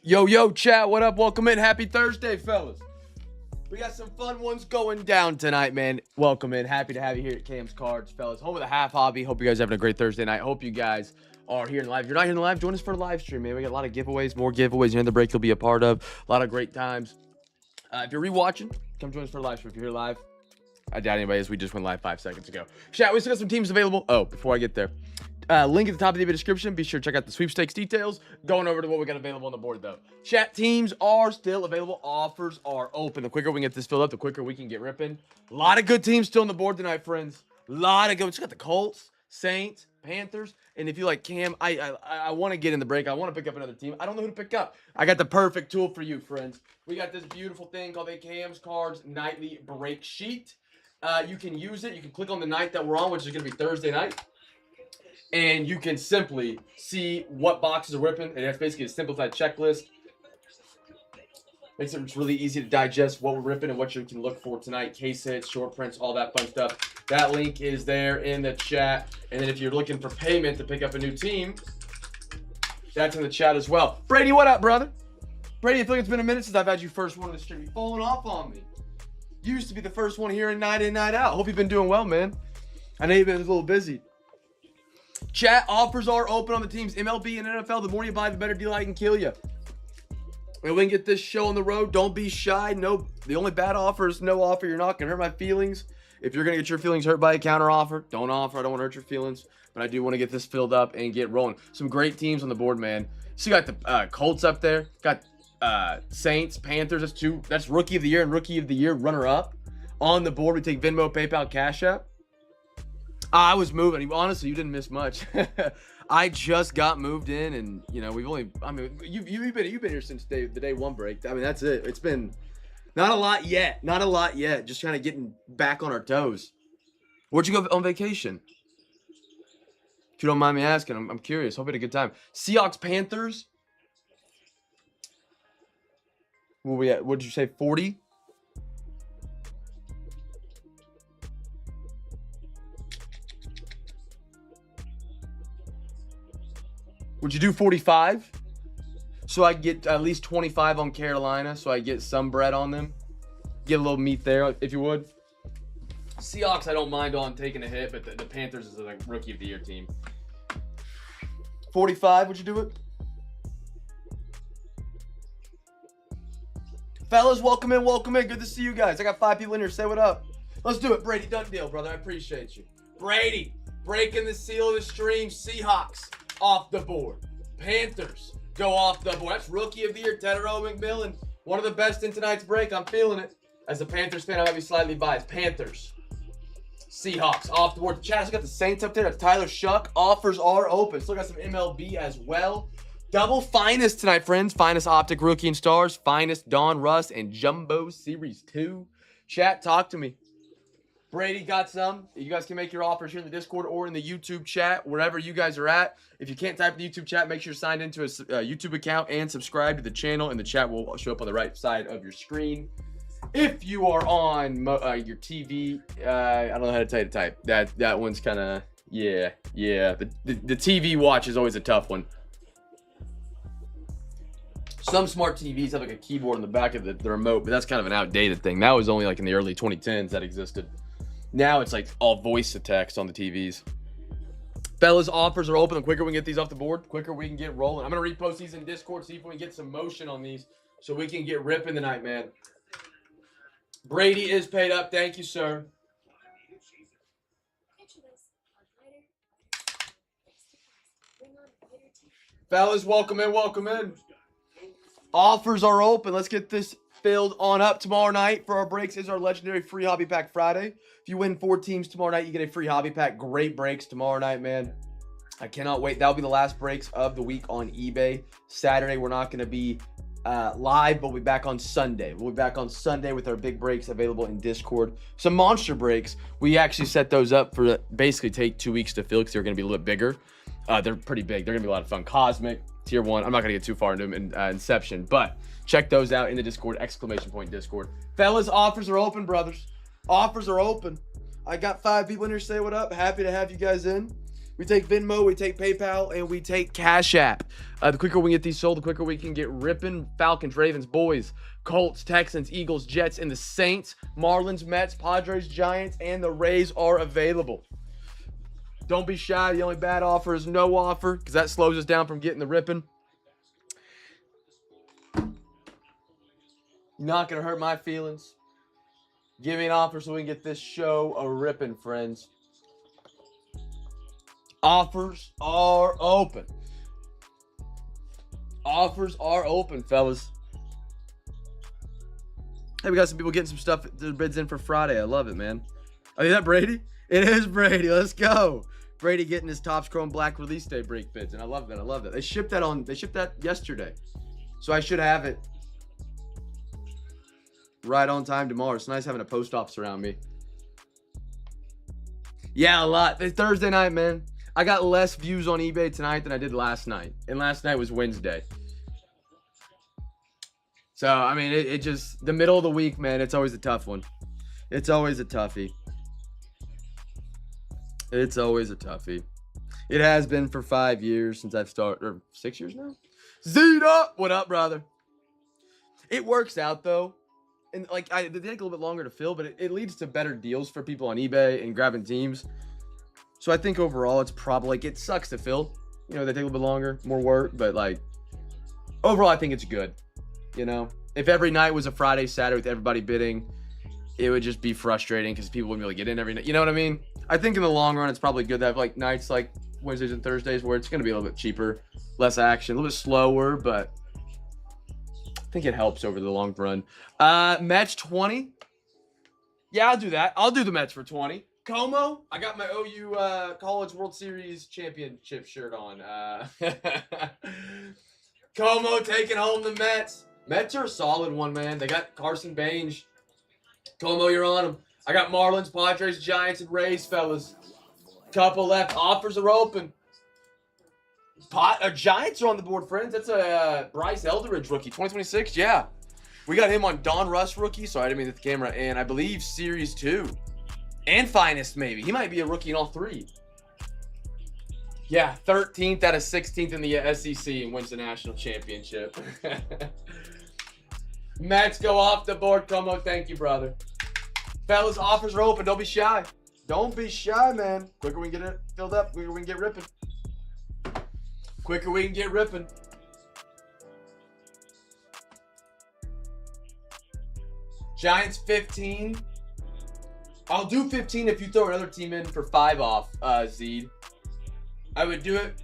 Yo, chat, what up? Welcome in. Happy Thursday, fellas. We got some fun ones going down tonight, man. Welcome in. Happy to have you here at Cam's Cards, fellas. Home of the half hobby. Hope you guys are having a great Thursday night. Hope you guys are here in live. If you're not here in the live, join us for a live stream, man. We got a lot of giveaways, more giveaways here in the break you'll be a part of. A lot of great times. If you're rewatching, come join us for a live stream. If you're here live, I doubt anybody is. We just went live 5 seconds ago. Chat, we still got some teams available. Oh, before I get there. Link at the top of the video description. Be sure to check out the sweepstakes details. Going over to what we got available on the board, though. Chat, teams are still available. Offers are open. The quicker we can get this filled up, the quicker we can get ripping. A lot of good teams still on the board tonight, friends. A lot of good. We just got the Colts, Saints, Panthers. And if you like Cam, I want to get in the break. I want to pick up another team. I don't know who to pick up. I got the perfect tool for you, friends. We got this beautiful thing called a Cam's Cards Nightly Break Sheet. You can use it. You can click on the night that we're on, which is going to be Thursday night. And you can simply see what boxes are ripping. And it's basically a simplified checklist. Makes it really easy to digest what we're ripping and what you can look for tonight. Case hits, short prints, all that fun stuff. That link is there in the chat. And then if you're looking for payment to pick up a new team, that's in the chat as well. Brady, what up, brother? Brady, I feel like it's been a minute since I've had you first one of the stream. You've fallen off on me. You used to be the first one here in, night out. Hope you've been doing well, man. I know you've been a little busy. Chat, offers are open on the teams MLB and NFL. The more you buy, the better deal I can kill you. And we can get this show on the road. Don't be shy. No, the only bad offer is no offer. You're not going to hurt my feelings. If you're going to get your feelings hurt by a counter offer, don't offer. I don't want to hurt your feelings. But I do want to get this filled up and get rolling. Some great teams on the board, man. So you got the Colts up there. Got Saints, Panthers. That's Rookie of the Year and Rookie of the Year runner-up. On the board, we take Venmo, PayPal, Cash App. I was moving. Honestly, you didn't miss much. I just got moved in, and we've only. I mean, you've been here since the day one break. I mean, that's it. It's been not a lot yet. Not a lot yet. Just kind of getting back on our toes. Where'd you go on vacation? If you don't mind me asking, I'm curious. Hope you had a good time. Seahawks, Panthers. What we at? What did you say? 40. Would you do 45? So I get at least 25 on Carolina, so I get some bread on them. Get a little meat there, if you would. Seahawks, I don't mind on taking a hit, but the Panthers is a Rookie of the Year team. 45, would you do it? Fellas, welcome in, welcome in. Good to see you guys. I got 5 people in here. Say what up. Let's do it. Brady, done deal, brother. I appreciate you. Brady, breaking the seal of the stream. Seahawks. Off the board. Panthers go off the board. That's Rookie of the Year, Tedero McMillan. One of the best in tonight's break. I'm feeling it. As a Panthers fan, I might be slightly biased. Panthers. Seahawks off the board. Chad, I got the Saints up there. That's Tyler Shuck. Offers are open. Still got some MLB as well. Double finest tonight, friends. Finest Optic Rookie and Stars. Finest Don Russ and Jumbo Series 2. Chat, talk to me. Brady got some. You guys can make your offers here in the Discord or in the YouTube chat, wherever you guys are at. If you can't type in the YouTube chat, make sure you're signed into a YouTube account and subscribe to the channel, and the chat will show up on the right side of your screen. If you are on your TV, I don't know how to tell you to type. That one's kind of, yeah. The TV watch is always a tough one. Some smart TVs have like a keyboard in the back of the remote, but that's kind of an outdated thing. That was only like in the early 2010s that existed. Now it's like all voice to text on the TVs. Fellas, offers are open. The quicker we can get these off the board, the quicker we can get rolling. I'm going to repost these in Discord, see if we can get some motion on these so we can get ripping tonight, man. Brady is paid up. Thank you, sir. Fellas, welcome in, welcome in. Offers are open. Let's get this filled on up. Tomorrow night for our breaks is our legendary free hobby pack Friday. If you win 4 teams tomorrow night, you get a free hobby pack. Great breaks tomorrow night, man. I cannot wait. That'll be the last breaks of the week on eBay. Saturday, we're not going to be live, but we'll be back on Sunday. We'll be back on Sunday with our big breaks available in Discord. Some monster breaks. We actually set those up for basically take 2 weeks to fill because they're going to be a little bit bigger. They're pretty big. They're going to be a lot of fun. Cosmic, Tier 1. I'm not going to get too far into them in Inception, but check those out in the Discord, ! Discord. Fellas, offers are open, brothers. Offers are open. I got 5 people in here. Say what up. Happy to have you guys in. We take Venmo, we take PayPal, and we take Cash App. The quicker we get these sold, the quicker we can get ripping. Falcons, Ravens, Boys, Colts, Texans, Eagles, Jets, and the Saints, Marlins, Mets, Padres, Giants, and the Rays are available. Don't be shy. The only bad offer is no offer, because that slows us down from getting the ripping. Not going to hurt my feelings. Give me an offer so we can get this show a ripping, friends. Offers are open. Offers are open, fellas. Hey, we got some people getting some stuff, their bids in for Friday. I love it, man. Oh, is that Brady? It is Brady. Let's go. Brady getting his Topps Chrome Black release day break bids, and I love that. I love that. They shipped that yesterday. So I should have it right on time tomorrow. It's nice having a post office around me. Yeah, a lot. It's Thursday night, man. I got less views on eBay tonight than I did last night. And last night was Wednesday. So, I mean, it just, the middle of the week, man, it's always a tough one. It's always a toughie. It's always a toughie. It has been for 5 years since I've started, or 6 years now? Z'd up! What up, brother? It works out, though. And, like, they take a little bit longer to fill, but it leads to better deals for people on eBay and grabbing teams. So I think overall it's probably, like, it sucks to fill. You know, they take a little bit longer, more work, but, like, overall I think it's good. You know, if every night was a Friday, Saturday with everybody bidding, it would just be frustrating because people wouldn't be able to get in every night. You know what I mean? I think in the long run, it's probably good to have, like, nights like Wednesdays and Thursdays where it's going to be a little bit cheaper, less action, a little bit slower, but I think it helps over the long run. Mets 20. Yeah, I'll do that. I'll do the Mets for 20. Como, I got my OU College World Series championship shirt on. Como taking home the Mets. Mets are a solid one, man. They got Carson Bange. Como, you're on them. I got Marlins, Padres, Giants, and Rays, fellas. Couple left. Offers are open. Giants are on the board, friends. That's a Bryce Eldridge rookie, 2026. Yeah. We got him on Don Russ rookie. Sorry, I didn't mean to hit the camera. And I believe Series 2. And Finest, maybe. He might be a rookie in all three. Yeah, 13th out of 16th in the SEC and wins the national championship. Mets go off the board. Como, thank you, brother. Fellas, offers are open. Don't be shy. Don't be shy, man. Quicker we can get it filled up, quicker we can get ripping. Quicker we can get ripping. Giants 15. I'll do 15 if you throw another team in for 5 off, Zed. I would do it.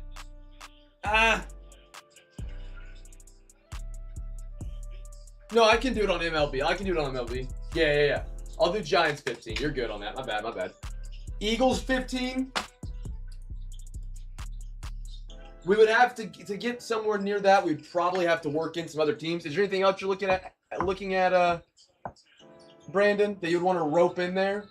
No, I can do it on MLB. I can do it on MLB. Yeah. I'll do Giants 15. You're good on that. My bad. Eagles 15. We would have to get somewhere near that. We'd probably have to work in some other teams. Is there anything else you're looking at, Brandon, that you'd want to rope in there?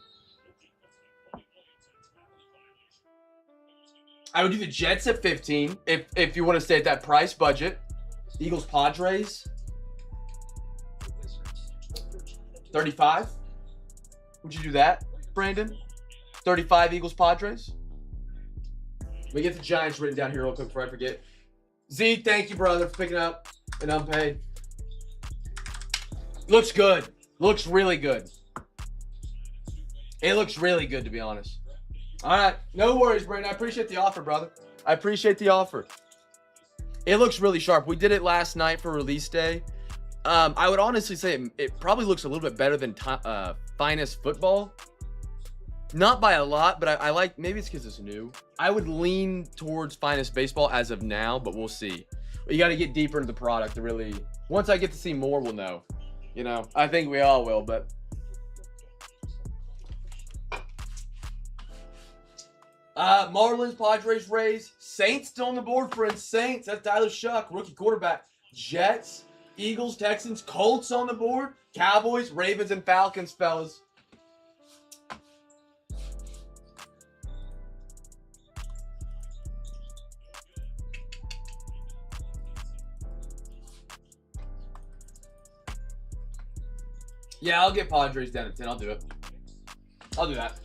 I would do the Jets at 15 if you want to stay at that price budget. Eagles, Padres. 35. Would you do that, Brandon? 35 Eagles, Padres. Let me get the Giants written down here real quick before I forget. Z, thank you, brother, for picking up an unpaid. Looks good. Looks really good. It looks really good, to be honest. All right. No worries, Brandon. I appreciate the offer, brother. I appreciate the offer. It looks really sharp. We did it last night for release day. I would honestly say it probably looks a little bit better than Finest Football. Not by a lot, but I like, maybe it's because it's new. I would lean towards Finest Baseball as of now, but we'll see. You got to get deeper into the product to really, once I get to see more, we'll know. You know, I think we all will, but. Marlins, Padres, Rays, Saints still on the board, friends. Saints, that's Tyler Shuck, rookie quarterback. Jets, Eagles, Texans, Colts on the board. Cowboys, Ravens, and Falcons, fellas. Yeah, I'll get Padres down to 10. I'll do it. I'll do that.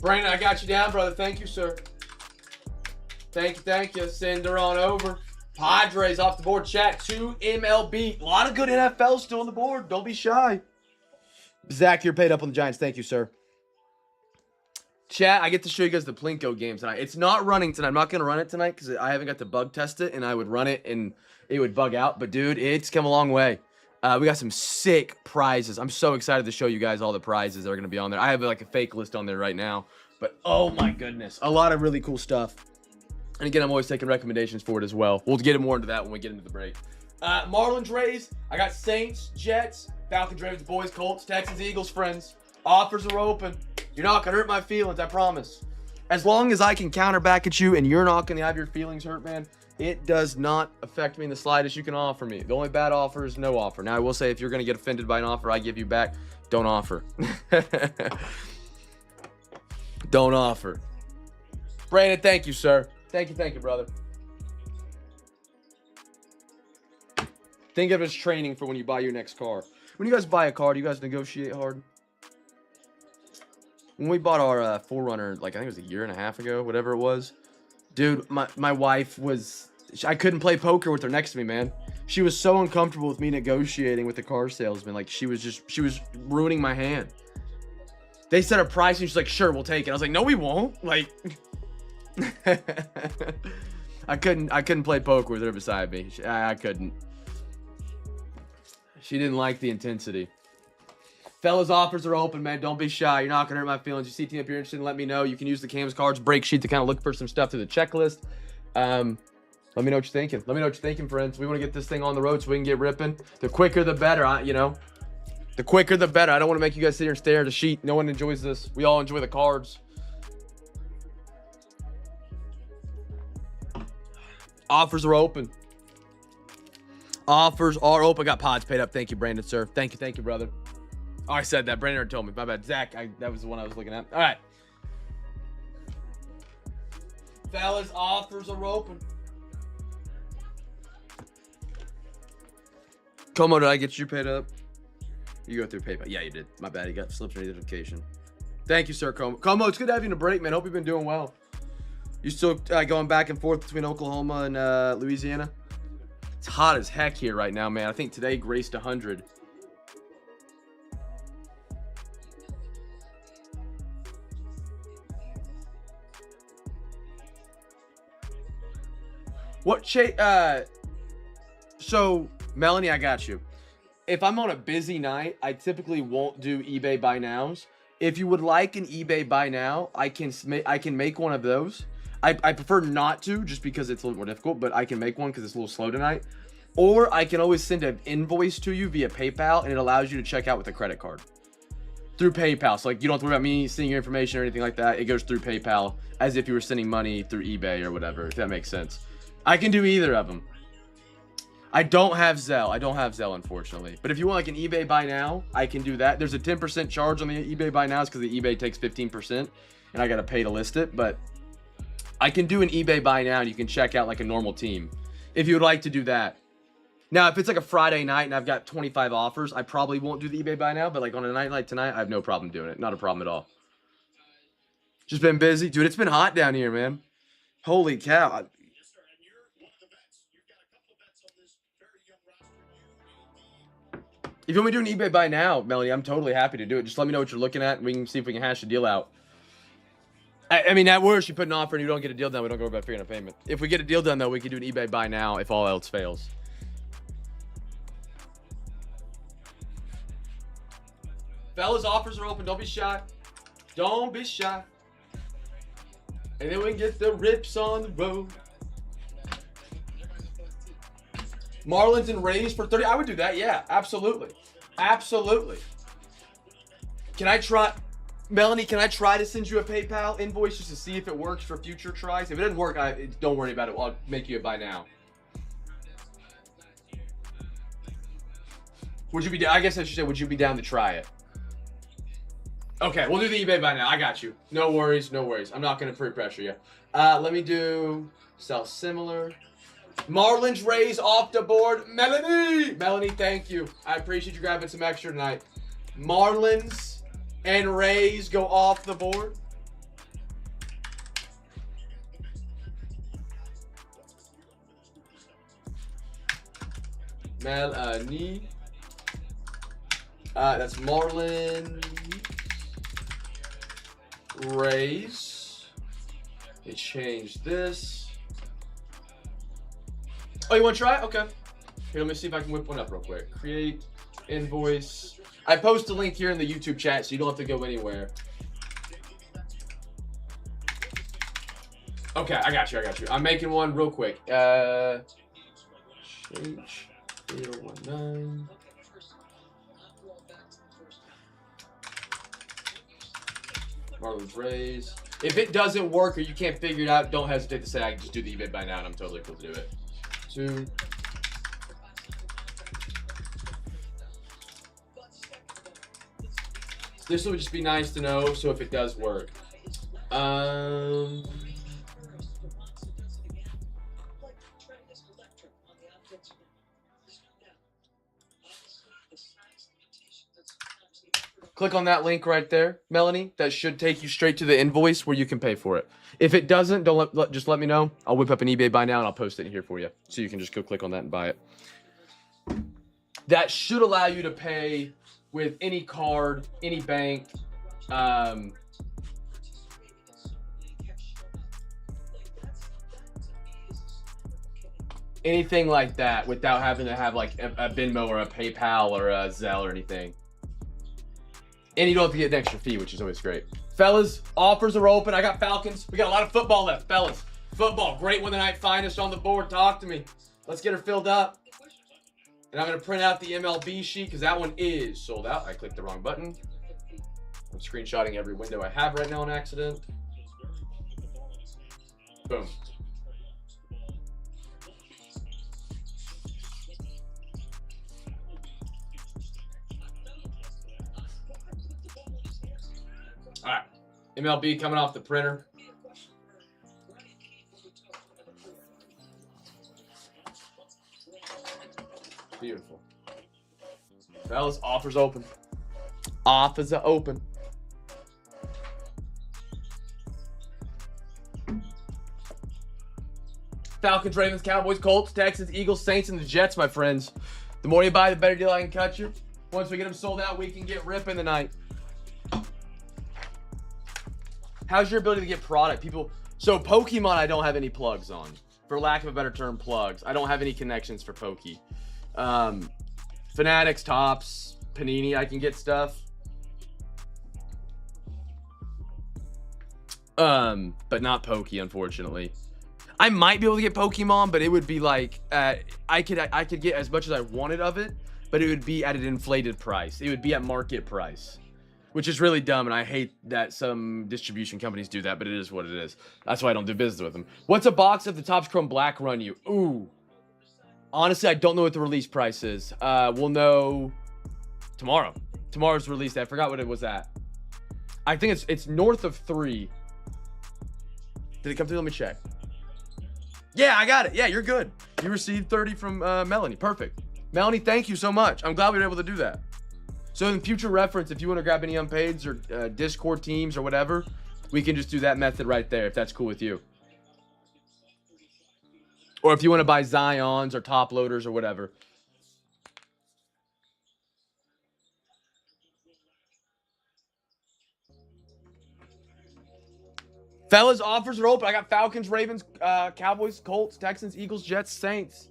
Brandon, I got you down, brother. Thank you, sir. Thank you. Send her on over. Padres off the board. Chat 2 MLB. A lot of good NFL still on the board. Don't be shy. Zach, you're paid up on the Giants. Thank you, sir. Chat, I get to show you guys the Plinko game tonight. It's not running tonight. I'm not going to run it tonight because I haven't got to bug test it, and I would run it, and it would bug out. But, dude, it's come a long way. We got some sick prizes. I'm so excited to show you guys all the prizes that are going to be on there. I have, like, a fake list on there right now. But, oh, my goodness. A lot of really cool stuff. And, again, I'm always taking recommendations for it as well. We'll get more into that when we get into the break. Marlins, Rays. I got Saints, Jets, Falcons, Ravens, Boys, Colts, Texans, Eagles, friends. Offers are open. You're not going to hurt my feelings, I promise. As long as I can counter back at you and you're not going to have your feelings hurt, man, it does not affect me in the slightest. You can offer me. The only bad offer is no offer. Now, I will say if you're going to get offended by an offer I give you back, don't offer. Don't offer. Brandon, thank you, sir. Thank you, brother. Think of it as training for when you buy your next car. When you guys buy a car, do you guys negotiate hard? When we bought our 4Runner, like I think it was a year and a half ago, whatever it was. Dude, my wife was... I couldn't play poker with her next to me, man. She was so uncomfortable with me negotiating with the car salesman. Like, she was ruining my hand. They set a price, and she's like, sure, we'll take it. I was like, no, we won't. Like... I couldn't play poker with her beside me. I couldn't. She didn't like the intensity. Fellas, offers are open, man. Don't be shy. You're not going to hurt my feelings. You see team if you're interested, let me know. You can use the Cam's Cards break sheet to kind of look for some stuff through the checklist. Let me know what you're thinking. Let me know what you're thinking, friends. We want to get this thing on the road so we can get ripping. The quicker, the better, you know. The quicker, the better. I don't want to make you guys sit here and stare at the sheet. No one enjoys this. We all enjoy the cards. Offers are open. Offers are open. Got pods paid up. Thank you, Brandon, sir. Thank you, brother. Oh, I said that. Brandon already told me. My bad. Zach, that was the one I was looking at. All right. Fellas, offers are open. Como, did I get you paid up? You go through PayPal. Yeah, you did. My bad. You got slipped your notification. Thank you, sir, Como. Como, it's good to have you in a break, man. Hope you've been doing well. You still going back and forth between Oklahoma and Louisiana? It's hot as heck here right now, man. I think today graced 100. What so Melanie, I got you. If I'm on a busy night, I typically won't do eBay buy nows. If you would like an eBay buy now, I can make one of those. I prefer not to, just because it's a little more difficult, but I can make one because it's a little slow tonight. Or I can always send an invoice to you via PayPal, and it allows you to check out with a credit card through PayPal. So like, you don't have to worry about me seeing your information or anything like that. It goes through PayPal as if you were sending money through eBay or whatever, if that makes sense. I can do either of them. I don't have Zelle, unfortunately. But if you want like an eBay buy now, I can do that. There's a 10% charge on the eBay buy nows because the eBay takes 15%, and I got to pay to list it. But I can do an eBay buy now, and you can check out like a normal team if you would like to do that. Now, if it's like a Friday night and I've got 25 offers, I probably won't do the eBay buy now. But like on a night like tonight, I have no problem doing it. Not a problem at all. Just been busy. Dude, it's been hot down here, man. Holy cow. If you want me to do an eBay buy now, Melanie, I'm totally happy to do it. Just let me know what you're looking at, and we can see if we can hash a deal out. I mean, at worst, you put an offer and you don't get a deal done, we don't go about figuring a payment. If we get a deal done, though, we can do an eBay buy now if all else fails. Fellas, offers are open. Don't be shy. Don't be shy. And then we can get the rips on the road. Marlins and Rays for 30. I would do that. Yeah, absolutely. Absolutely. Can I try... Melanie, can I try to send you a PayPal invoice just to see if it works for future tries? If it doesn't work, don't worry about it. I'll make you a buy now. Would you be... I guess I should say, would you be down to try it? Okay, we'll do the eBay buy now. I got you. No worries, no worries. I'm not going to pre-pressure you. Let me do... Sell similar... Marlins, Rays off the board. Melanie, thank you. I appreciate you grabbing some extra tonight. Marlins and Rays go off the board. Melanie. That's Marlon Rays. They changed this. Oh, you want to try it? Okay. Here, let me see if I can whip one up real quick. Create invoice. I post a link here in the YouTube chat, so you don't have to go anywhere. Okay, I got you. I'm making one real quick. Change 019. Marlon's Rays. If it doesn't work or you can't figure it out, don't hesitate to say I can just do the eBay by now, and I'm totally cool to do it. 2. This would just be nice to know, so if it does work. Click on that link right there, Melanie. That should take you straight to the invoice where you can pay for it. If it doesn't, just let me know. I'll whip up an eBay buy now and I'll post it here for you, so you can just go click on that and buy it. That should allow you to pay with any card, any bank. Anything like that without having to have like a Venmo or a PayPal or a Zelle or anything. And you don't have to get an extra fee, which is always great. Fellas, offers are open. I got Falcons. We got a lot of football left, fellas. Football, great one tonight. Finest on the board. Talk to me. Let's get her filled up. And I'm going to print out the MLB sheet because that one is sold out. I clicked the wrong button. I'm screenshotting every window I have right now on accident. Boom. All right, MLB coming off the printer. Beautiful. Fellas, offers open. Offers are open. Falcons, Ravens, Cowboys, Colts, Texans, Eagles, Saints, and the Jets, my friends. The more you buy, the better deal I can cut you. Once we get them sold out, we can get ripping tonight. How's your ability to get product? People, so Pokemon, I don't have any plugs on. For lack of a better term, plugs. I don't have any connections for Pokey. Fanatics, Tops, Panini, I can get stuff. But not Pokey, unfortunately. I might be able to get Pokemon, but it would be like, I could get as much as I wanted of it, but it would be at an inflated price. It would be at market price, which is really dumb, and I hate that some distribution companies do that, but it is what it is. That's why I don't do business with them. What's a box of the Topps Chrome Black run you? Ooh. Honestly, I don't know what the release price is. We'll know tomorrow. Tomorrow's release day. I forgot what it was at. I think it's north of 3. Did it come through? Let me check. Yeah, I got it. Yeah, you're good. You received 30 from Melanie. Perfect. Melanie, thank you so much. I'm glad we were able to do that. So in future reference, if you want to grab any unpaids or Discord teams or whatever, we can just do that method right there if that's cool with you. Or if you want to buy Zions or top loaders or whatever. Fellas, offers are open. I got Falcons, Ravens, Cowboys, Colts, Texans, Eagles, Jets, Saints.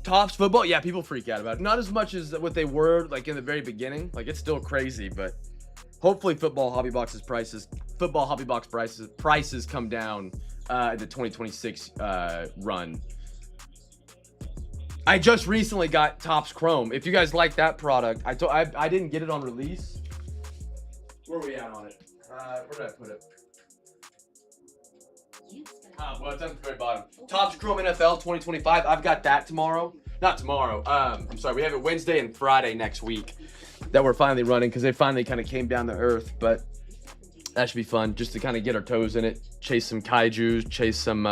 Tops football. Yeah, people freak out about it. Not as much as what they were like in the very beginning. Like, it's still crazy, but hopefully football hobby box prices come down in the 2026 run. I just recently got Topps Chrome. If you guys like that product, I didn't get it on release. Where are we at on it? Where did I put it? Well, it's at the very bottom. Topps Chrome NFL 2025. I've got that tomorrow. Not tomorrow. I'm sorry. We have it Wednesday and Friday next week that we're finally running because they finally kind of came down to earth. But that should be fun just to kind of get our toes in it. Chase some kaijus. Chase some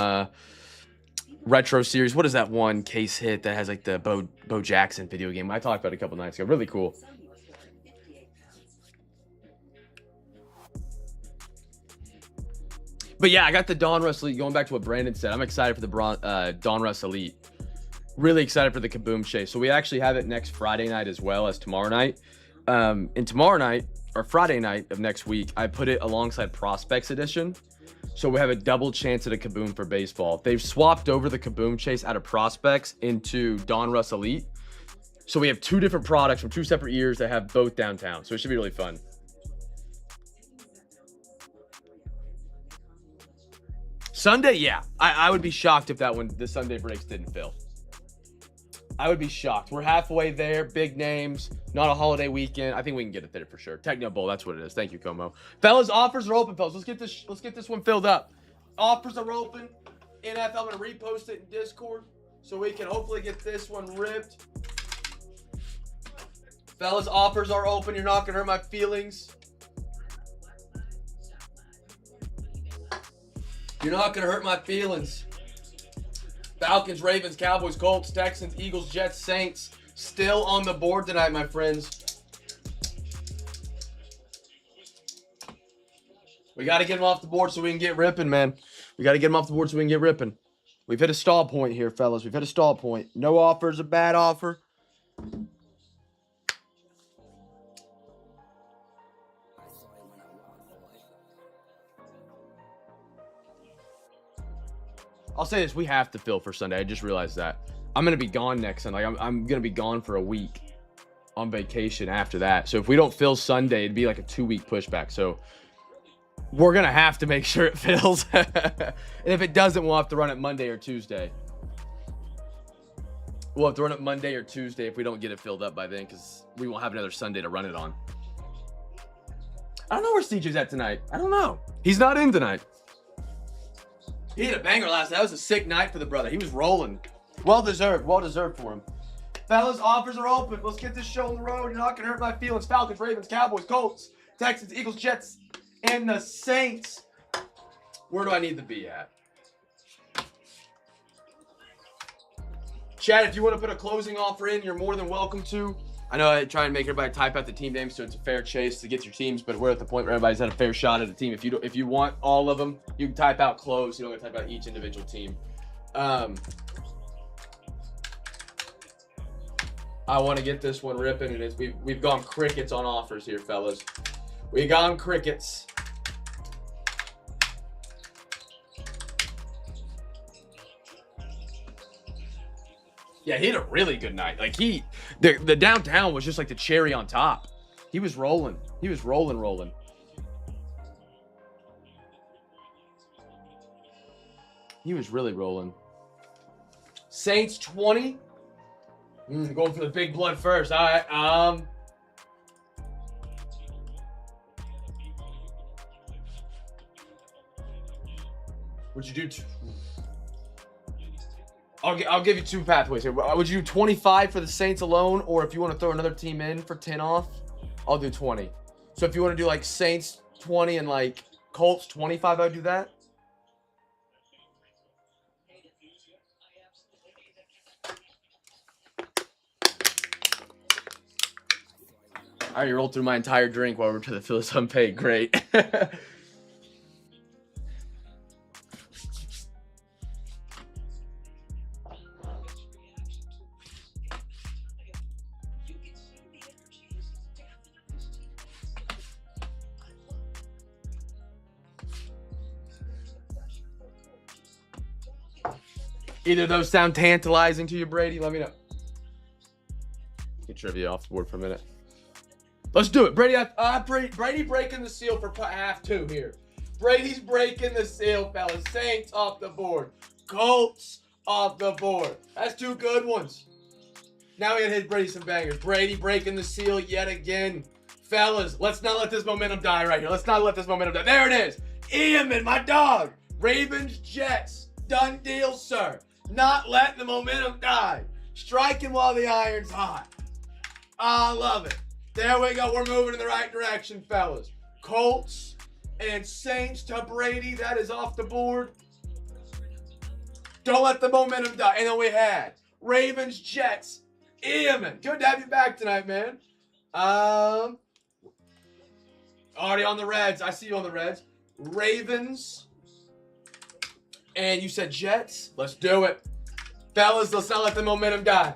retro series. What is that one case hit that has like the Bo Jackson video game? I talked about it a couple nights ago. Really cool. But yeah, I got the Donruss Elite. Going back to what Brandon said, I'm excited for the Donruss Elite. Really excited for the Kaboom Chase. So we actually have it next Friday night as well as tomorrow night. And tomorrow night, or Friday night of next week, I put it alongside Prospects Edition. So we have a double chance at a Kaboom for baseball. They've swapped over the Kaboom Chase out of Prospects into Donruss Elite. So we have two different products from two separate years that have both downtown. So it should be really fun. Sunday, yeah. I would be shocked if the Sunday breaks didn't fill. I would be shocked. We're halfway there. Big names. Not a holiday weekend. I think we can get it there for sure. Techno Bowl, that's what it is. Thank you, Como. Fellas, offers are open, fellas. Let's get this one filled up. Offers are open. NFL, I'm gonna repost it in Discord so we can hopefully get this one ripped. Fellas, offers are open. You're not gonna hurt my feelings. You're not gonna hurt my feelings. Falcons, Ravens, Cowboys, Colts, Texans, Eagles, Jets, Saints. Still on the board tonight, my friends. We got to get them off the board so we can get ripping, man. We got to get them off the board so we can get ripping. We've hit a stall point here, fellas. We've hit a stall point. No offer is a bad offer. I'll say this, we have to fill for Sunday. I just realized that. I'm going to be gone next Sunday. I'm going to be gone for a week on vacation after that. So if we don't fill Sunday, it'd be like a 2-week pushback. So we're going to have to make sure it fills. And if it doesn't, we'll have to run it Monday or Tuesday. We'll have to run it Monday or Tuesday if we don't get it filled up by then, because we won't have another Sunday to run it on. I don't know where CJ's at tonight. I don't know. He's not in tonight. He had a banger last night. That was a sick night for the brother. He was rolling. Well deserved. Well deserved for him. Fellas, offers are open. Let's get this show on the road. You're not going to hurt my feelings. Falcons, Ravens, Cowboys, Colts, Texans, Eagles, Jets, and the Saints. Where do I need to be at? Chad, if you want to put a closing offer in, you're more than welcome to. I know I try and make everybody type out the team names so it's a fair chase to get your teams, but we're at the point where everybody's had a fair shot at a team. If you want all of them, you can type out close. You don't have to type out each individual team. I want to get this one ripping, and we've gone crickets on offers here, fellas. We gone crickets. Yeah, he had a really good night. Like the downtown was just like the cherry on top. He was rolling. He was rolling. He was really rolling. Saints 20. Going for the big blood first. All right. Would you do? I'll give you two pathways here. Would you do 25 for the Saints alone, or if you want to throw another team in for 10 off, I'll do 20. So if you want to do like Saints 20 and like Colts 25, I would do that. I already rolled through my entire drink while we're to the Phillies unpaid. Great. Either of those sound tantalizing to you, Brady? Let me know. Get trivia off the board for a minute. Let's do it. Brady breaking the seal for half two here. Brady's breaking the seal, fellas. Saints off the board. Colts off the board. That's two good ones. Now we gotta hit Brady some bangers. Brady breaking the seal yet again. Fellas, let's not let this momentum die right here. Let's not let this momentum die. There it is. Eamon, my dog. Ravens, Jets. Done deal, sir. Not letting the momentum die. Striking while the iron's hot. I love it. There we go. We're moving in the right direction, fellas. Colts and Saints to Brady. That is off the board. Don't let the momentum die. And then we had Ravens, Jets. Eamon, good to have you back tonight, man. Already on the Reds. I see you on the Reds. Ravens. And you said Jets. Let's do it. Fellas, let's not let the momentum die.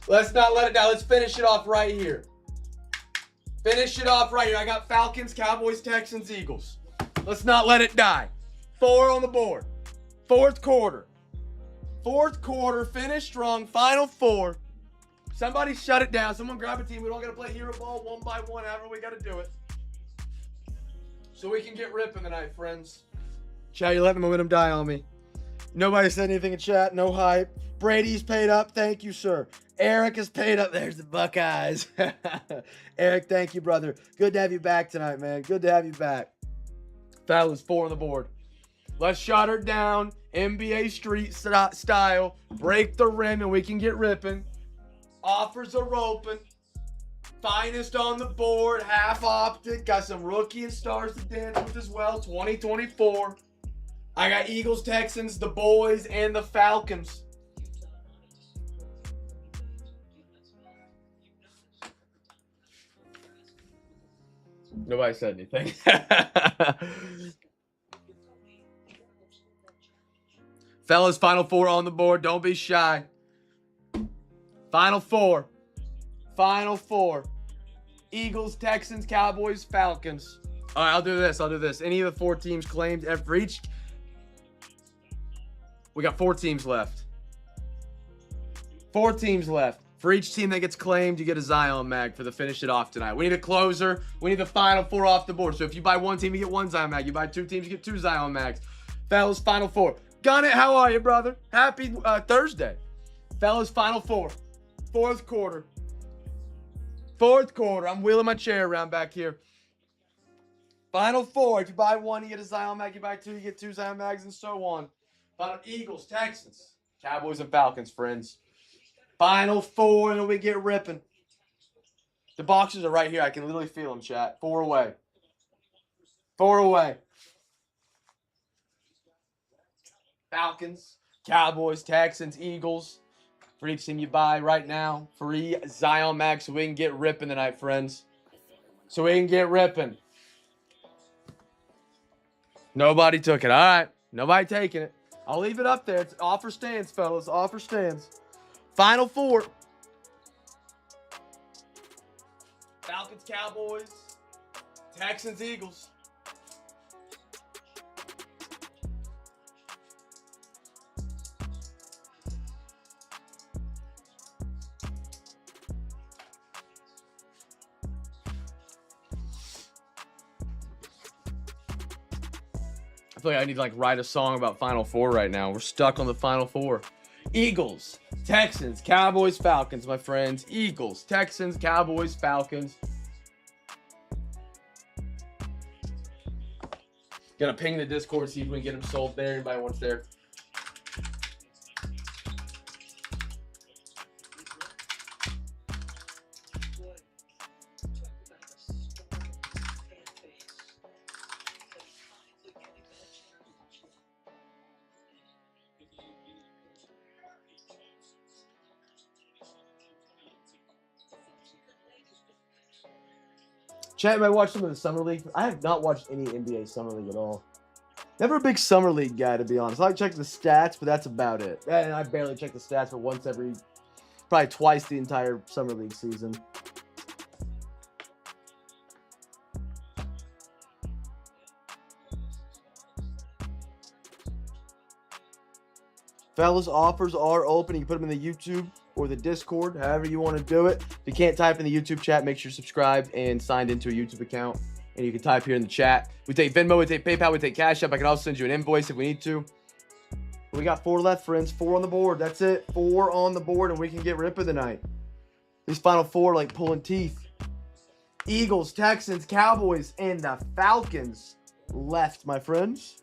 Let's not let it die. Let's finish it off right here. Finish it off right here. I got Falcons, Cowboys, Texans, Eagles. Let's not let it die. 4 on the board. Fourth quarter. Fourth quarter. Finish strong. Final 4. Somebody shut it down. Someone grab a team. We don't got to play hero ball one by one. However we got to do it. So we can get ripping tonight, friends. Chat, you letting the momentum die on me. Nobody said anything in chat. No hype. Brady's paid up. Thank you, sir. Eric is paid up. There's the Buckeyes. Eric, thank you, brother. Good to have you back tonight, man. Good to have you back. Fellas, 4 on the board. Let's shut her down. NBA Street style. Break the rim and we can get ripping. Offers are open. Finest on the board. Half optic. Got some rookie and stars to dance with as well. 2024. I got Eagles, Texans, the boys, and the Falcons. Nobody said anything. Fellas, final 4 on the board. Don't be shy. Final 4. Final 4. Eagles, Texans, Cowboys, Falcons. All right, I'll do this. Any of the 4 teams claimed for each. We got 4 teams left. 4 teams left. For each team that gets claimed, you get a Zion mag for the finish it off tonight. We need a closer. We need the final 4 off the board. So if you buy 1 team, you get 1 Zion mag. You buy 2 teams, you get 2 Zion mags. Fellas, final 4. Gun it, how are you, brother? Happy Thursday. Fellas, final 4. Fourth quarter. Fourth quarter. I'm wheeling my chair around back here. Final 4. If you buy 1, you get a Zion mag. You buy 2, you get 2 Zion mags, and so on. Final Eagles, Texans, Cowboys, and Falcons, friends. Final 4, and then we get ripping. The boxes are right here. I can literally feel them, chat. 4 away. 4 away. Falcons, Cowboys, Texans, Eagles. For each team you buy right now. Free Zion mags so we can get ripping tonight, friends. So we can get ripping. Nobody took it. All right. Nobody taking it. I'll leave it up there. It's offer stands, fellas. Offer stands. Final 4. Falcons, Cowboys, Texans, Eagles. I feel like I need to write a song about Final 4 right now. We're stuck on the Final 4. Eagles, Texans, Cowboys, Falcons, my friends. Eagles, Texans, Cowboys, Falcons. Gonna ping the Discord, see if we can get them sold there. Anybody wants there? Chat, I watched some of the Summer League. I have not watched any NBA Summer League at all. Never a big Summer League guy, to be honest. I check the stats, but that's about it. And I barely check the stats for once every, probably twice the entire Summer League season. Fellas, offers are open. You can put them in the YouTube or the Discord, however you want to do it. If you can't type in the YouTube chat, make sure you're subscribed and signed into a YouTube account. And you can type here in the chat. We take Venmo, we take PayPal, we take Cash App. I can also send you an invoice if we need to. We got 4 left, friends. 4 on the board. That's it. 4 on the board, and we can get ripping tonight. These final 4 like pulling teeth. Eagles, Texans, Cowboys, and the Falcons left, my friends.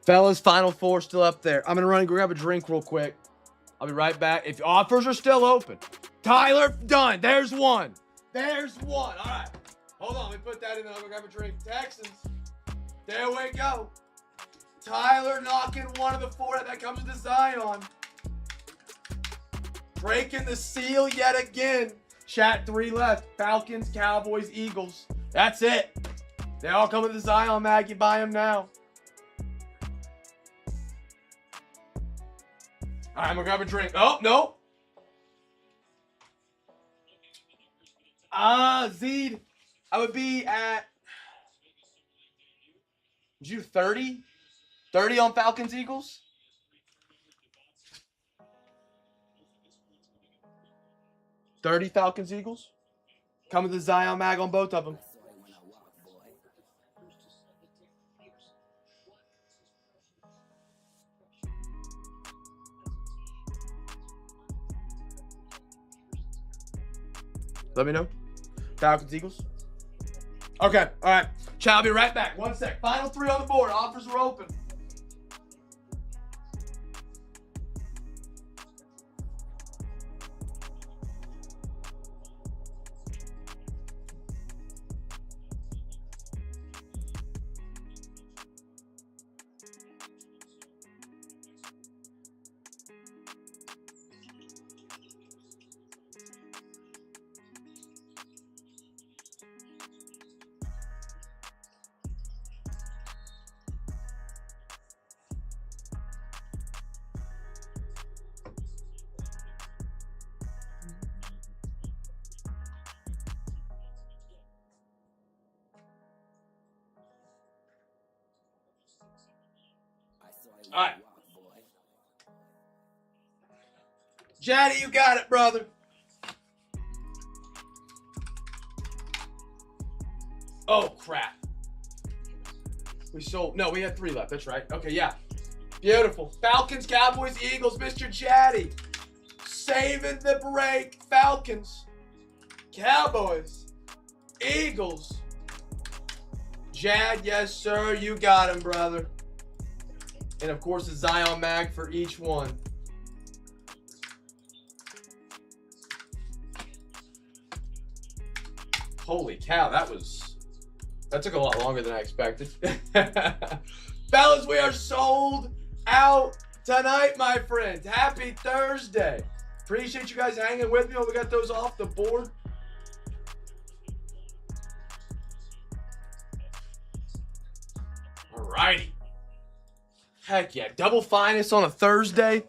Fellas, final 4 still up there. I'm going to run and grab a drink real quick. I'll be right back. If offers are still open. Tyler, done. There's 1. There's one. All right. Hold on. Let me put that in there. I'll go grab a drink. Texans. There we go. Tyler knocking one of the four. That comes with the Zion. Breaking the seal yet again. Chat 3 left. Falcons, Cowboys, Eagles. That's it. They all come with the Zion mag. You buy them now. All right, I'm going to grab a drink. Oh, no. Zed. I would be at... Did you do 30? 30 on Falcons, Eagles? $30 Falcons, Eagles? Come with the Zion mag on both of them. Let me know. Falcons, Eagles. Okay, all right. Chat, I'll be right back. 1 sec. Final 3 on the board. Offers are open. All right. Jaddy, you got it, brother. Oh, crap. We sold. No, we had 3 left. That's right. Okay, yeah. Beautiful. Falcons, Cowboys, Eagles. Mr. Jaddy. Saving the break. Falcons, Cowboys, Eagles. Jad, yes, sir. You got him, brother. And, of course, the Zion mag for each one. Holy cow, that took a lot longer than I expected. Fellas, we are sold out tonight, my friends. Happy Thursday. Appreciate you guys hanging with me while we got those off the board. Alrighty. Heck yeah. Double finest on a Thursday.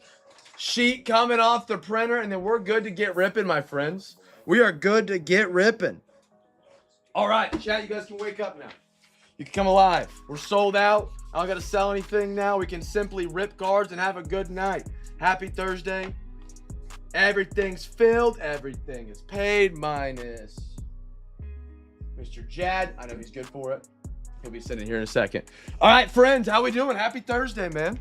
Sheet coming off the printer, and then we're good to get ripping, my friends. We are good to get ripping. All right, chat, you guys can wake up now. You can come alive. We're sold out. I don't got to sell anything now. We can simply rip cards and have a good night. Happy Thursday. Everything's filled. Everything is paid minus Mr. Jad. I know he's good for it. He'll be sitting here in a second. All right, friends, how we doing? Happy Thursday, man.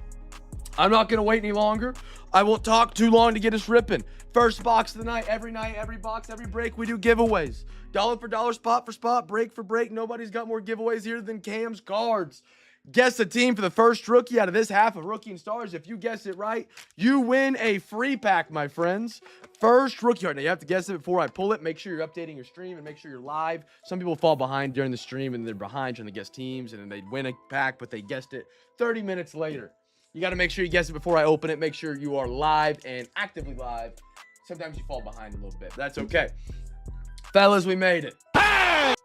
I'm not going to wait any longer. I won't talk too long to get us ripping. First box of the night, every box, every break, we do giveaways. Dollar for dollar, spot for spot, break for break. Nobody's got more giveaways here than Cam's cards. Guess the team for the first rookie out of this half of Rookie and Stars. If you guess it right, you win a free pack, my friends. First rookie card. Now, you have to guess it before I pull it. Make sure you're updating your stream and make sure you're live. Some people fall behind during the stream, and they're behind trying to guess teams, and then they win a pack, but they guessed it 30 minutes later. You got to make sure you guess it before I open it. Make sure you are live and actively live. Sometimes you fall behind a little bit. That's okay. Fellas, we made it.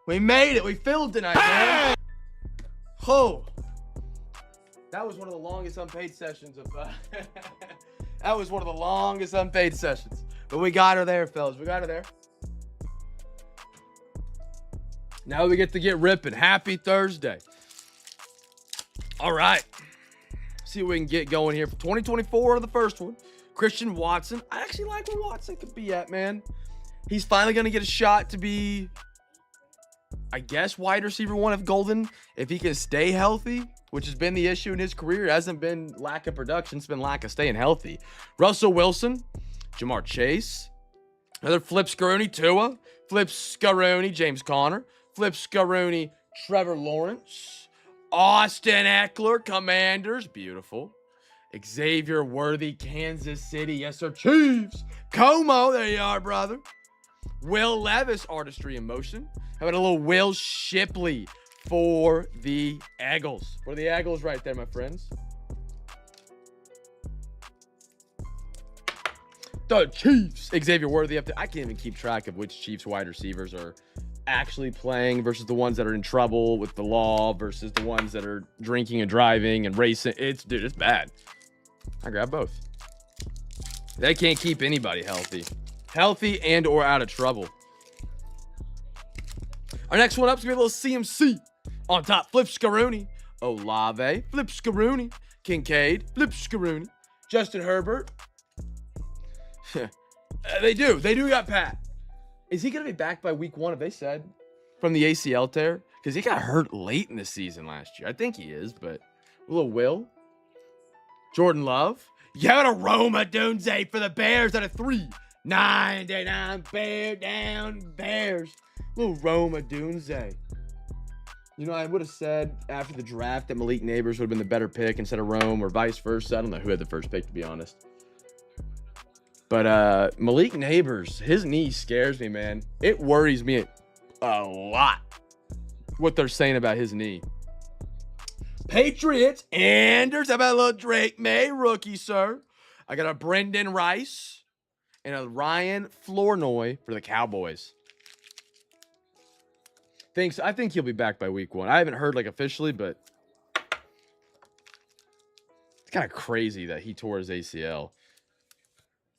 We made it. We filled tonight, man. Oh. That was one of the longest unpaid sessions of that was one of the longest unpaid sessions. But we got her there, fellas. We got her there. Now we get to get ripping. Happy Thursday. All right. See what we can get going here for 2024, the first one. Christian Watson. I actually like where Watson could be at, man. He's finally going to get a shot to be, I guess, wide receiver 1 of Golden. If he can stay healthy, which has been the issue in his career. It hasn't been lack of production. It's been lack of staying healthy. Russell Wilson. Jamar Chase. Another Flip Scaroni, Tua. Flip Scaroni, James Conner. Flip Scaroni, Trevor Lawrence. Austin Eckler, Commanders. Beautiful. Xavier Worthy, Kansas City. Yes, sir. Chiefs. Como. There you are, brother. Will Levis, artistry in motion. How about a little Will Shipley for the Eagles? For the Eagles right there, my friends. The Chiefs. Xavier Worthy up to. I can't even keep track of which Chiefs wide receivers are actually playing versus the ones that are in trouble with the law versus the ones that are drinking and driving and racing. Dude, it's bad. I grab both. They can't keep anybody healthy and or out of trouble. Our next one up is going to be a little CMC. On top, Flip Scaroni. Olave, Flip Scaroni. Kincaid, Flip Scaroni. Justin Herbert. They do got Pat. Is he going to be back by week 1, have they said? From the ACL tear? Because he got hurt late in the season last year. I think he is, but a little Will. Jordan Love. You got a Roma Dunze for the Bears at a 3.99. Bear down Bears. Little Roma Dunze. You know, I would have said after the draft that Malik Neighbors would have been the better pick instead of Rome or vice versa. I don't know who had the first pick, to be honest. But Malik Neighbors, his knee scares me, man. It worries me a lot what they're saying about his knee. Patriots, Anders. How about a little Drake May rookie, sir? I got a Brendan Rice and a Ryan Flournoy for the Cowboys. I think he'll be back by week 1. I haven't heard like officially, but it's kind of crazy that he tore his ACL.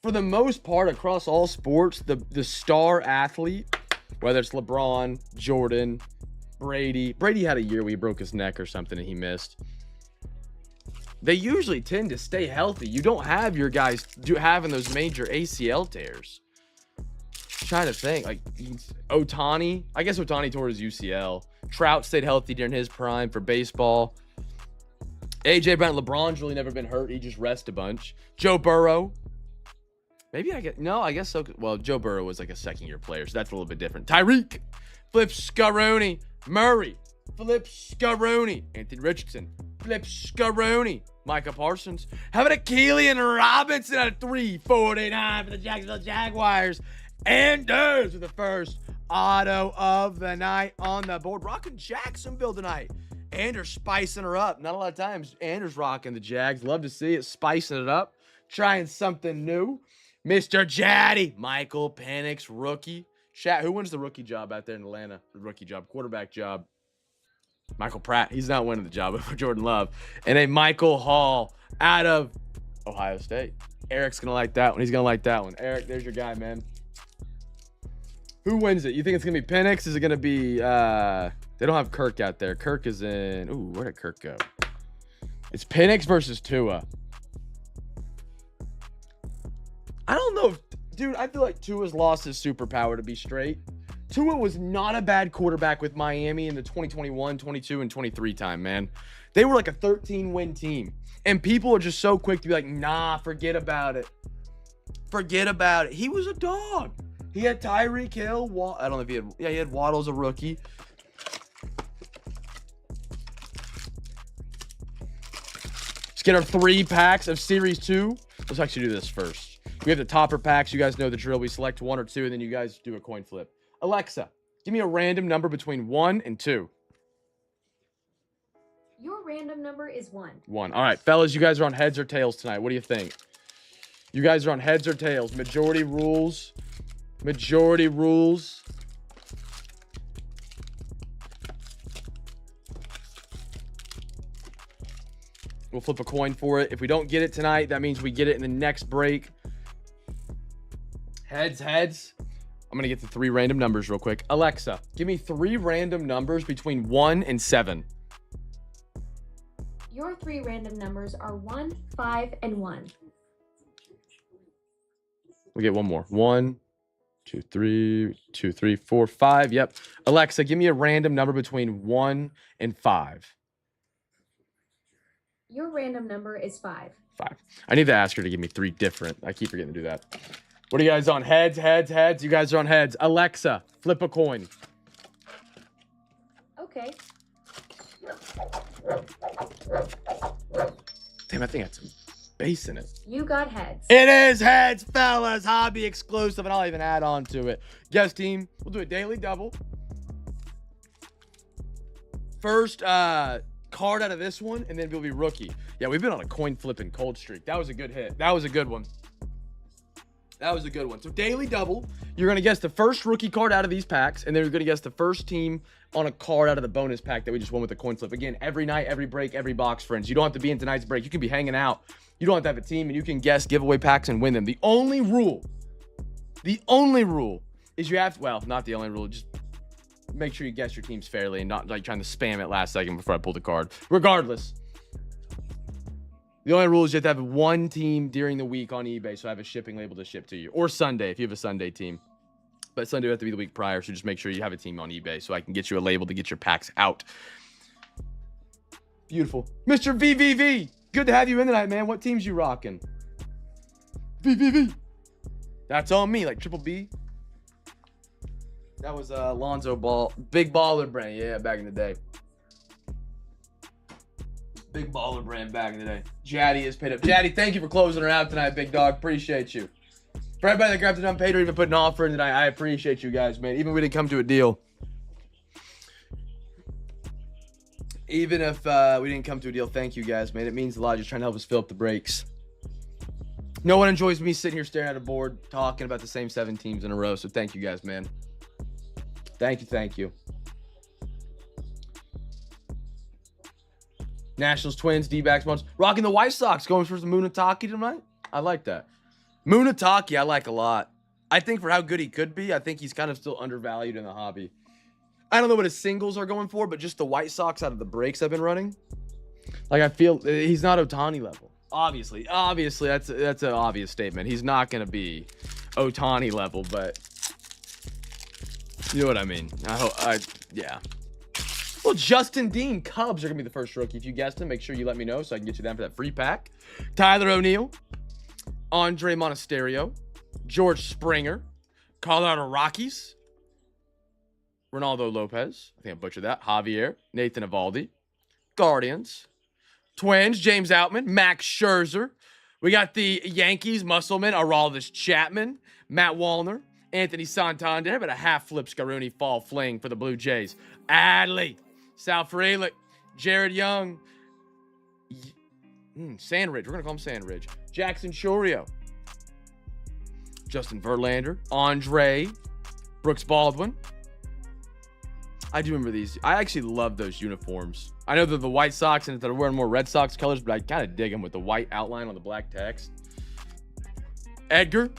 For the most part, across all sports, the star athlete, whether it's LeBron, Jordan, Brady had a year where he broke his neck or something and he missed. They usually tend to stay healthy. You don't have your guys having those major ACL tears. Trying to think, like Ohtani. I guess Ohtani tore his UCL. Trout stayed healthy during his prime for baseball. AJ Brown, LeBron's really never been hurt. He just rests a bunch. Joe Burrow. I guess so. Well, Joe Burrow was like a second-year player, so that's a little bit different. Tyreek, Flip Scaroni, Murray, Flip Scaroni, Anthony Richardson, Flip Scaroni, Micah Parsons. How about a Keelan Robinson at a 3.49 for the Jacksonville Jaguars? Anders with the first auto of the night on the board. Rocking Jacksonville tonight. Anders spicing her up. Not a lot of times Anders rocking the Jags. Love to see it. Spicing it up. Trying something new. Mr. Jaddy. Michael Penix, rookie. Chat, who wins the rookie job out there in Atlanta? The rookie job. Quarterback job. Michael Pratt. He's not winning the job for Jordan Love. And a Michael Hall out of Ohio State. Eric's going to like that one. He's going to like that one. Eric, there's your guy, man. Who wins it? You think it's going to be Penix? Is it going to be... they don't have Kirk out there. Kirk is in... Ooh, where did Kirk go? It's Penix versus Tua. I don't know if... Dude, I feel like Tua's lost his superpower, to be straight. Tua was not a bad quarterback with Miami in the 2021, 22, and 23 time, man. They were like a 13-win team. And people are just so quick to be like, nah, forget about it. Forget about it. He was a dog. He had Tyreek Hill. I don't know if he had... Yeah, he had Waddle as a rookie. Let's get our 3 packs of Series 2. Let's actually do this first. We have the topper packs. You guys know the drill. We select 1 or 2, and then you guys do a coin flip. Alexa, give me a random number between 1 and 2. Your random number is 1. 1. All right, fellas, you guys are on heads or tails tonight. What do you think? You guys are on heads or tails. Majority rules. Majority rules. We'll flip a coin for it. If we don't get it tonight, that means we get it in the next break. Heads. I'm going to get the 3 random numbers real quick. Alexa, give me 3 random numbers between 1 and 7. Your 3 random numbers are 1, 5, and 1. We'll get one more. 1, 2, 3, 2, 3, 4, 5. Yep. Alexa, give me a random number between 1 and 5. Your random number is 5. 5. I need to ask her to give me 3 different. I keep forgetting to do that. What are you guys on? Heads. You guys are on heads. Alexa, flip a coin. Okay. Damn, I think that's some base in it. You got heads. It is heads, fellas. Hobby exclusive, and I'll even add on to it. Guest team, we'll do a daily double. First card out of this one, and then it'll be rookie. Yeah, we've been on a coin flipping cold streak. That was a good hit. That was a good one. That was a good one. So daily double, you're going to guess the first rookie card out of these packs, and then you're going to guess the first team on a card out of the bonus pack that we just won with the coin flip. Again, every night, every break, every box, friends. You don't have to be in tonight's break. You can be hanging out. You don't have to have a team, and you can guess giveaway packs and win them. The only rule is you have, well, not the only rule, just make sure you guess your teams fairly and not like trying to spam it last second before I pull the card. Regardless, the only rule is you have to have one team during the week on eBay, so I have a shipping label to ship to you. Or Sunday, if you have a Sunday team. But Sunday would have to be the week prior, so just make sure you have a team on eBay so I can get you a label to get your packs out. Beautiful. Mr. VVV, good to have you in tonight, man. What teams you rocking? VVV. That's on me, like Triple B. That was Lonzo Ball. Big Baller Brand, yeah, back in the day. Big Baller Brand back in the day. Jaddy is paid up. Jaddy, thank you for closing her out tonight, big dog. Appreciate you. For everybody that grabbed it unpaid or even put an offer in tonight, I appreciate you guys, man. Even if we didn't come to a deal. Even if we didn't come to a deal, thank you guys, man. It means a lot just trying to help us fill up the breaks. No one enjoys me sitting here staring at a board talking about the same 7 teams in a row, so thank you guys, man. Thank you, thank you. Nationals, Twins, D-backs, Buns. Rocking the White Sox. Going for some Munataki tonight. I like that. Munataki, I like a lot. I think for how good he could be, I think he's kind of still undervalued in the hobby. I don't know what his singles are going for, but just the White Sox out of the breaks I've been running. Like, I feel he's not Ohtani level. Obviously, that's an obvious statement. He's not going to be Ohtani level, but you know what I mean. Yeah. Well, Justin Dean, Cubs are going to be the first rookie. If you guessed him, make sure you let me know so I can get you down for that free pack. Tyler O'Neill, Andre Monasterio, George Springer, Colorado Rockies, Ronaldo Lopez, I think I butchered that, Javier, Nathan Eovaldi, Guardians, Twins, James Outman, Max Scherzer. We got the Yankees, Musselman, Aroldis Chapman, Matt Wallner, Anthony Santander, but a half-flip Scaruni fall fling for the Blue Jays. Adley, Sal Frelick, Jared Young, Sandridge. We're going to call him Sandridge. Jackson Chorio, Justin Verlander, Andre, Brooks Baldwin. I do remember these. I actually love those uniforms. I know they're the White Sox and they're wearing more Red Sox colors, but I kind of dig them with the white outline on the black text. Edgar,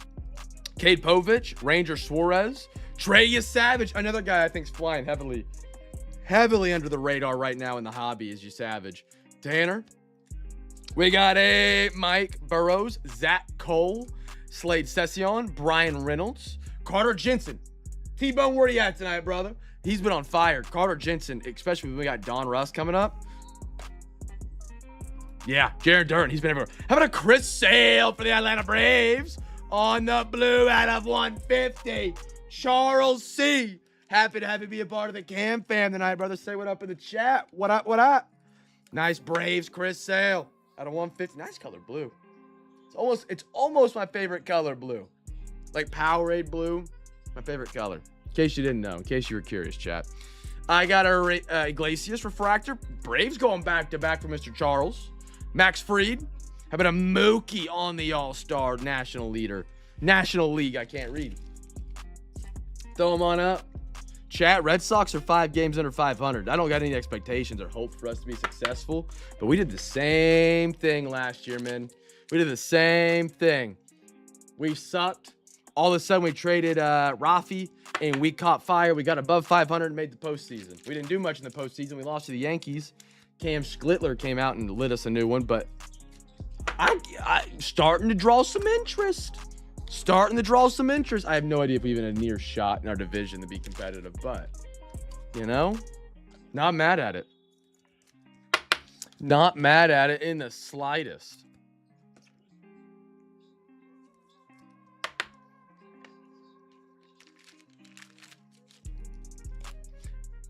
Cade Povich, Ranger Suarez, Trey Savage, another guy I think is flying heavily under the radar right now in the hobby is Savage. Tanner. We got a Mike Burrows, Zach Cole, Slade Session, Brian Reynolds, Carter Jensen. T-Bone, where you at tonight, brother? He's been on fire. Carter Jensen, especially when we got Don Russ coming up. Yeah, Jared Dern, he's been everywhere. How about a Chris Sale for the Atlanta Braves? On the blue out of 150. Charles C. Happy to have you be a part of the Cam fam tonight, brother. Say what up in the chat. What up, what up? Nice Braves, Chris Sale. Out of 150. Nice color blue. It's almost my favorite color blue. Like Powerade blue. My favorite color. In case you didn't know. In case you were curious, chat. I got a Iglesias refractor. Braves going back-to-back for Mr. Charles. Max Fried. How about a Mookie on the All-Star National Leader? National League. I can't read. Throw them on up. Chat, Red Sox are 5 games under 500. I don't got any expectations or hope for us to be successful, but we did the same thing last year, man. We did the same thing. We sucked. All of a sudden, we traded Rafi, and we caught fire. We got above 500 and made the postseason. We didn't do much in the postseason. We lost to the Yankees. Cam Schlittler came out and lit us a new one, but I'm starting to draw some interest. I have no idea if we even had a near shot in our division to be competitive, but, you know, not mad at it. Not mad at it in the slightest.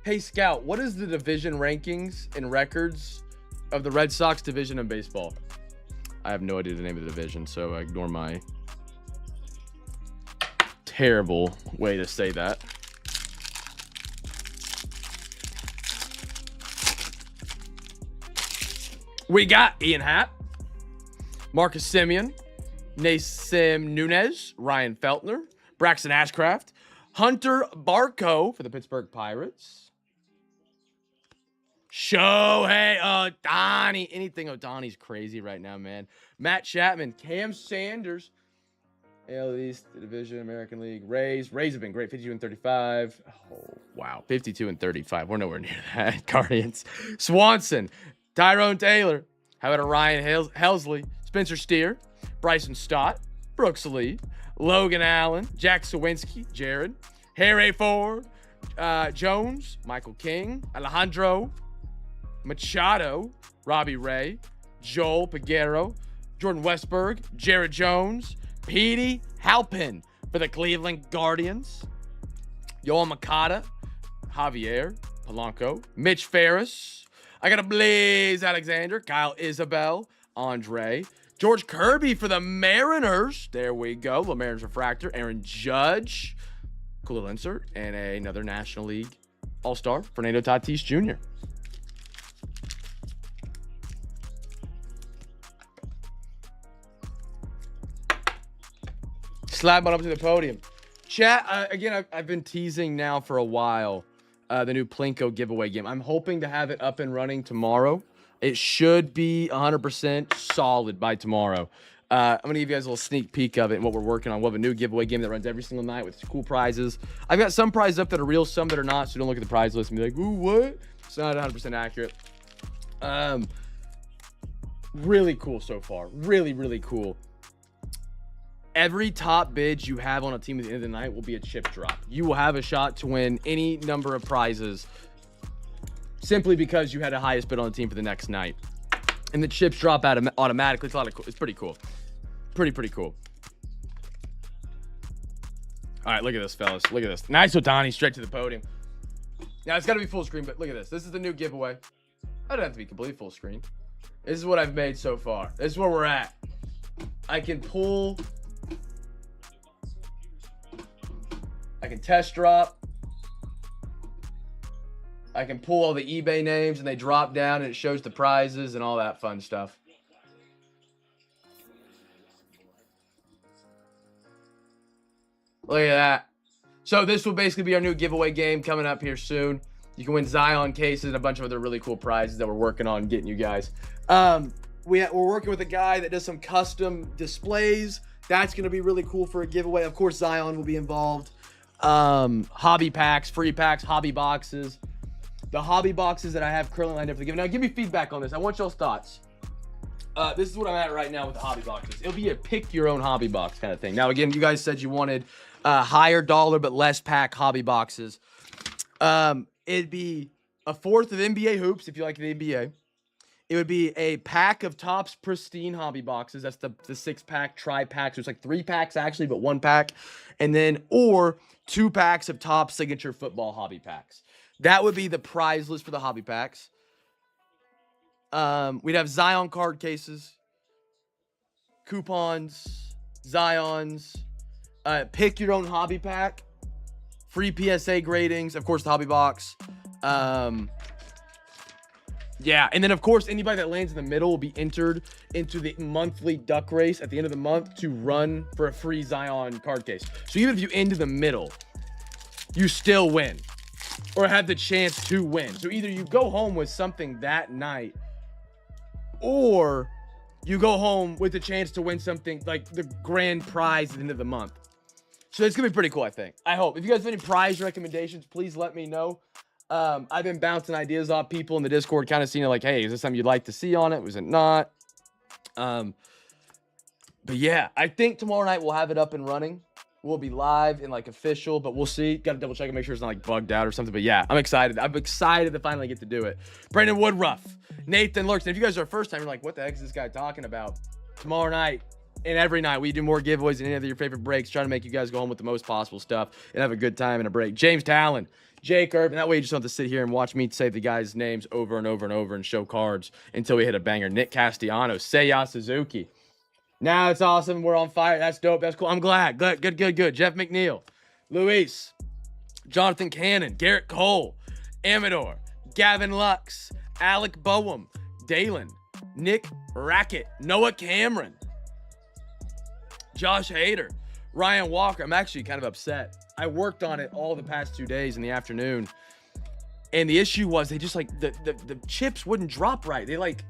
Hey, Scout, what is the division rankings and records of the Red Sox division in baseball? I have no idea the name of the division, so ignore my terrible way to say that. We got Ian Happ, Marcus Simeon, Nasim Nunez, Ryan Feltner, Braxton Ashcraft, Hunter Barco for the Pittsburgh Pirates, Shohei Ohtani. Anything Ohtani's crazy right now, man. Matt Chapman, Cam Sanders, AL East Division, American League, Rays. Rays have been great, 52 and 35. Oh, wow, 52 and 35. We're nowhere near that. Guardians. Swanson, Tyrone Taylor. How about a Ryan Helsley, Spencer Steer, Bryson Stott, Brooks Lee, Logan Allen, Jack Sawinski, Jared, Harry Ford, Jones, Michael King, Alejandro Machado, Robbie Ray, Joel Peguero, Jordan Westberg, Jared Jones, Petey Halpin for the Cleveland Guardians, Yoel Makata, Javier Polanco, Mitch Ferris. I got a Blaze Alexander, Kyle Isabel, Andre, George Kirby for the Mariners. There we go. The Mariners Refractor. Aaron Judge, cool little insert, and another National League All-Star, Fernando Tatis Jr. Slide on up to the podium. Chat, again, I've been teasing now for a while the new Plinko giveaway game. I'm hoping to have it up and running tomorrow. It should be 100% solid by tomorrow. I'm going to give you guys a little sneak peek of it and what we're working on. We'll have a new giveaway game that runs every single night with cool prizes. I've got some prizes up that are real, some that are not, so don't look at the prize list and be like, ooh, what? It's not 100% accurate. Really cool so far. Really, really cool. Every top bid you have on a team at the end of the night will be a chip drop. You will have a shot to win any number of prizes simply because you had the highest bid on the team for the next night. And the chips drop out automatically. It's a lot of cool. It's pretty cool. Pretty cool. All right, look at this, fellas. Look at this. Nice Ohtani straight to the podium. Now, it's got to be full screen, but look at this. This is the new giveaway. I don't have to be completely full screen. This is what I've made so far. This is where we're at. I can pull... I can test drop. I can pull all the eBay names and they drop down and it shows the prizes and all that fun stuff. Look at that. So this will basically be our new giveaway game coming up here soon. You can win Zion cases and a bunch of other really cool prizes that we're working on getting you guys. We're working with a guy that does some custom displays. That's going to be really cool for a giveaway. Of course, Zion will be involved. Hobby packs, free packs, hobby boxes. The hobby boxes that I have currently lined up for the giveaway. Now, give me feedback on this. I want y'all's thoughts. This is what I'm at right now with the hobby boxes. It'll be a pick your own hobby box kind of thing. Now, again, you guys said you wanted higher dollar but less pack hobby boxes. It'd be a fourth of NBA hoops if you like the NBA. It would be a pack of Topps Pristine hobby boxes. That's the 6-pack tri-pack. So it's like 3 packs actually, but 1 pack. And then, or 2 packs of Topps Signature Football hobby packs. That would be the prize list for the hobby packs. We'd have Zion card cases, coupons, Zions, pick your own hobby pack, free PSA gradings, of course, the hobby box. Yeah, and then, of course, anybody that lands in the middle will be entered into the monthly duck race at the end of the month to run for a free Zion card case. So even if you end in the middle, you still win or have the chance to win. So either you go home with something that night or you go home with the chance to win something like the grand prize at the end of the month. So it's going to be pretty cool, I think. I hope. If you guys have any prize recommendations, please let me know. I've been bouncing ideas off people in the Discord, kind of seeing like, hey, is this something you'd like to see on it? Was it not? But yeah, I think tomorrow night we'll have it up and running. We'll be live and like official, but we'll see. Got to double check and make sure it's not like bugged out or something. But yeah, I'm excited. I'm excited to finally get to do it. Brandon Woodruff, Nathan Lurks. And if you guys are first time, you're like, what the heck is this guy talking about? Tomorrow night, And every night we do more giveaways than any of your favorite breaks, trying to make you guys go home with the most possible stuff and have a good time in a break. James Talon, Jake Irvin. That way you just don't have to sit here and watch me say the guys' names over and over and over and show cards until we hit a banger. Nick Castellano, Seiya Suzuki. Now it's awesome. We're on fire. That's dope. That's cool. I'm glad. Good. Jeff McNeil, Luis, Jonathan Cannon, Garrett Cole, Amador, Gavin Lux, Alec Boehm, Dalen, Nick Rackett, Noah Cameron, Josh Hader, Ryan Walker. I'm actually kind of upset. I worked on it all the past 2 days in the afternoon. And the issue was they just like the chips wouldn't drop right. They like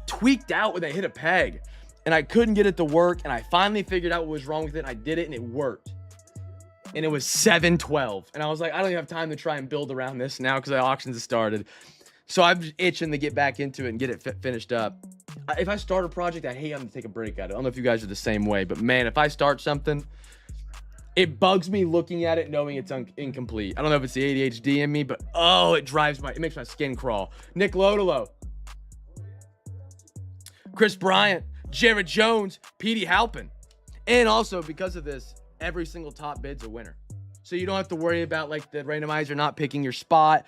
tweaked out when they hit a peg. And I couldn't get it to work. And I finally figured out what was wrong with it. And I did it and it worked. And it was 7-12. And I was like, I don't even have time to try and build around this now because the auctions have started. So I'm just itching to get back into it and get it finished up. If I start a project, I hate having to take a break at it. I don't know if you guys are the same way, but man, if I start something, it bugs me looking at it knowing it's incomplete. I don't know if it's the ADHD in me, but oh, it makes my skin crawl. Nick Lodolo, Chris Bryant, Jared Jones, Petey Halpin. And also because of this, every single top bid's a winner. So you don't have to worry about like the randomizer not picking your spot.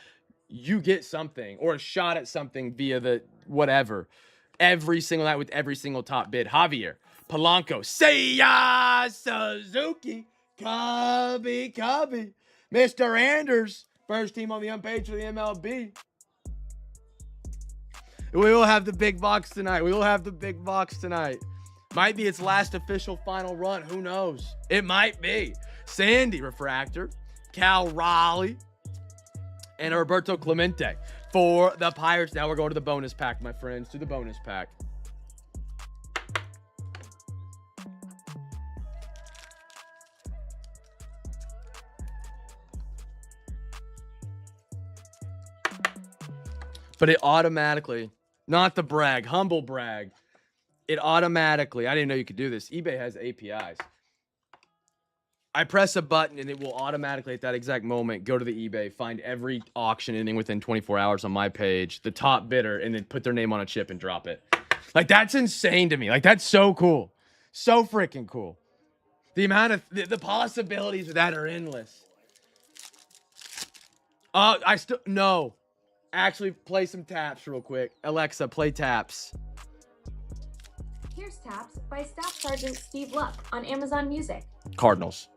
You get something or a shot at something via the whatever every single night with every single top bid. Javier, Polanco, Seiya Suzuki, Cubby, Mr. Anders, first team on the unpaid for the MLB. We will have the big box tonight. Might be its last official final run. Who knows? It might be. Sandy Refractor, Cal Raleigh, and Roberto Clemente for the Pirates. Now we're going to the bonus pack, my friends, to the bonus pack. But it automatically, not the brag, humble brag, it automatically, I didn't know you could do this. eBay has APIs. I press a button and it will automatically at that exact moment go to the eBay, find every auction ending within 24 hours on my page, the top bidder, and then put their name on a chip and drop it. Like, that's insane to me. Like, that's so cool. So freaking cool. The amount of, the possibilities of that are endless. No. Actually, play some taps real quick. Alexa, play taps. Here's Taps by Staff Sergeant Steve Luck on Amazon Music. Cardinals.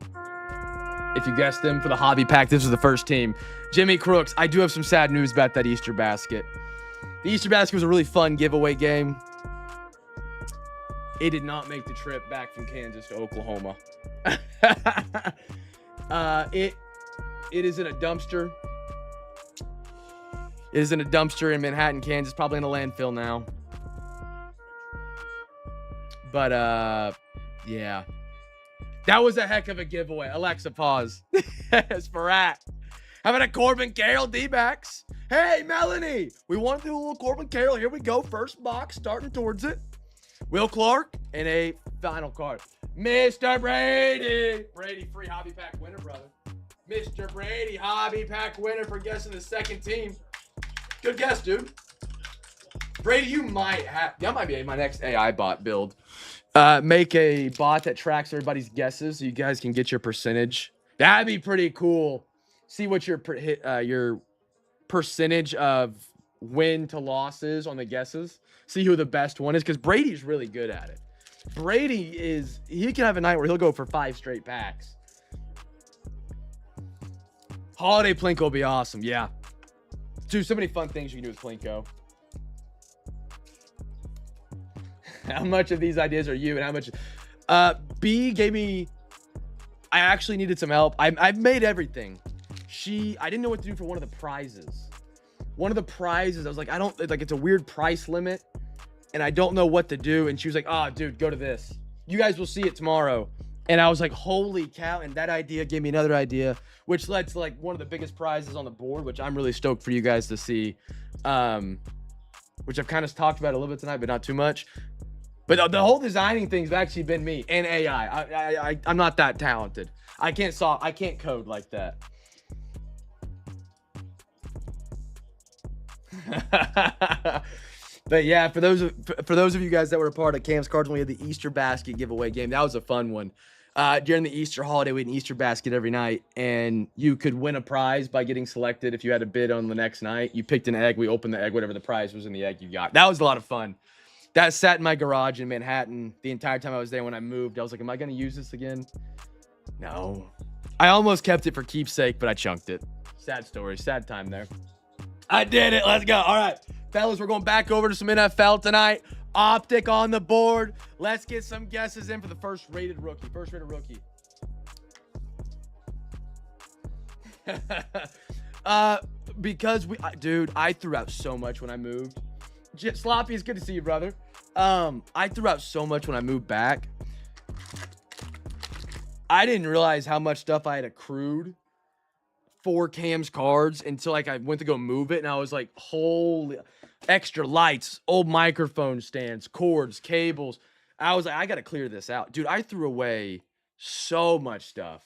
If you guessed them for the hobby pack, this was the first team. Jimmy Crooks, I do have some sad news about that Easter basket. The Easter basket was a really fun giveaway game. It did not make the trip back from Kansas to Oklahoma. It is in a dumpster. It is in a dumpster in Manhattan, Kansas, probably in a landfill now. But, yeah. That was a heck of a giveaway. Alexa, pause. Sparat. How about a Corbin Carroll D-backs? Hey, Melanie. We want to do a little Corbin Carroll. Here we go. First box, starting towards it. Will Clark and a final card. Mr. Brady. Brady, free hobby pack winner, brother. Mr. Brady, hobby pack winner for guessing the second team. Good guess, dude. Brady, you might have... That might be my next AI bot build. Make a bot that tracks everybody's guesses so you guys can get your percentage. That'd be pretty cool. See what your percentage of win to losses on the guesses. See who the best one is, because Brady's really good at it. He can have a night where he'll go for 5 straight packs. Holiday Plinko will be awesome. Yeah. Dude, so many fun things you can do with Plinko. How much of these ideas are you and how much... B gave me... I actually needed some help. I've made everything. I didn't know what to do for one of the prizes. One of the prizes, I was like, it's a weird price limit. And I don't know what to do. And she was like, oh, dude, go to this. You guys will see it tomorrow. And I was like, holy cow. And that idea gave me another idea, which led to like one of the biggest prizes on the board, which I'm really stoked for you guys to see. Which I've kind of talked about a little bit tonight, but not too much. But the whole designing thing's actually been me and AI. I'm not that talented. I can't code like that. But yeah, for those of you guys that were a part of Cam's Cards, when we had the Easter basket giveaway game, that was a fun one. During the Easter holiday, we had an Easter basket every night, and you could win a prize by getting selected if you had a bid on the next night. You picked an egg, we opened the egg, whatever the prize was in the egg you got. That was a lot of fun. That sat in my garage in Manhattan the entire time I was there. When I moved, I was like, am I going to use this again? No. I almost kept it for keepsake, but I chunked it. Sad story, sad time there. I did it. Let's go. All right, fellas, we're going back over to some NFL tonight. Optic on the board. Let's get some guesses in for the first rated rookie. Because dude, I threw out so much when I moved. Sloppy, it's good to see you, brother. I threw out so much when I moved back. I didn't realize how much stuff I had accrued for Cam's Cards until like I went to go move it, and I was like, holy, extra lights, old microphone stands, cords, cables. I was like, I gotta clear this out. Dude, I threw away so much stuff.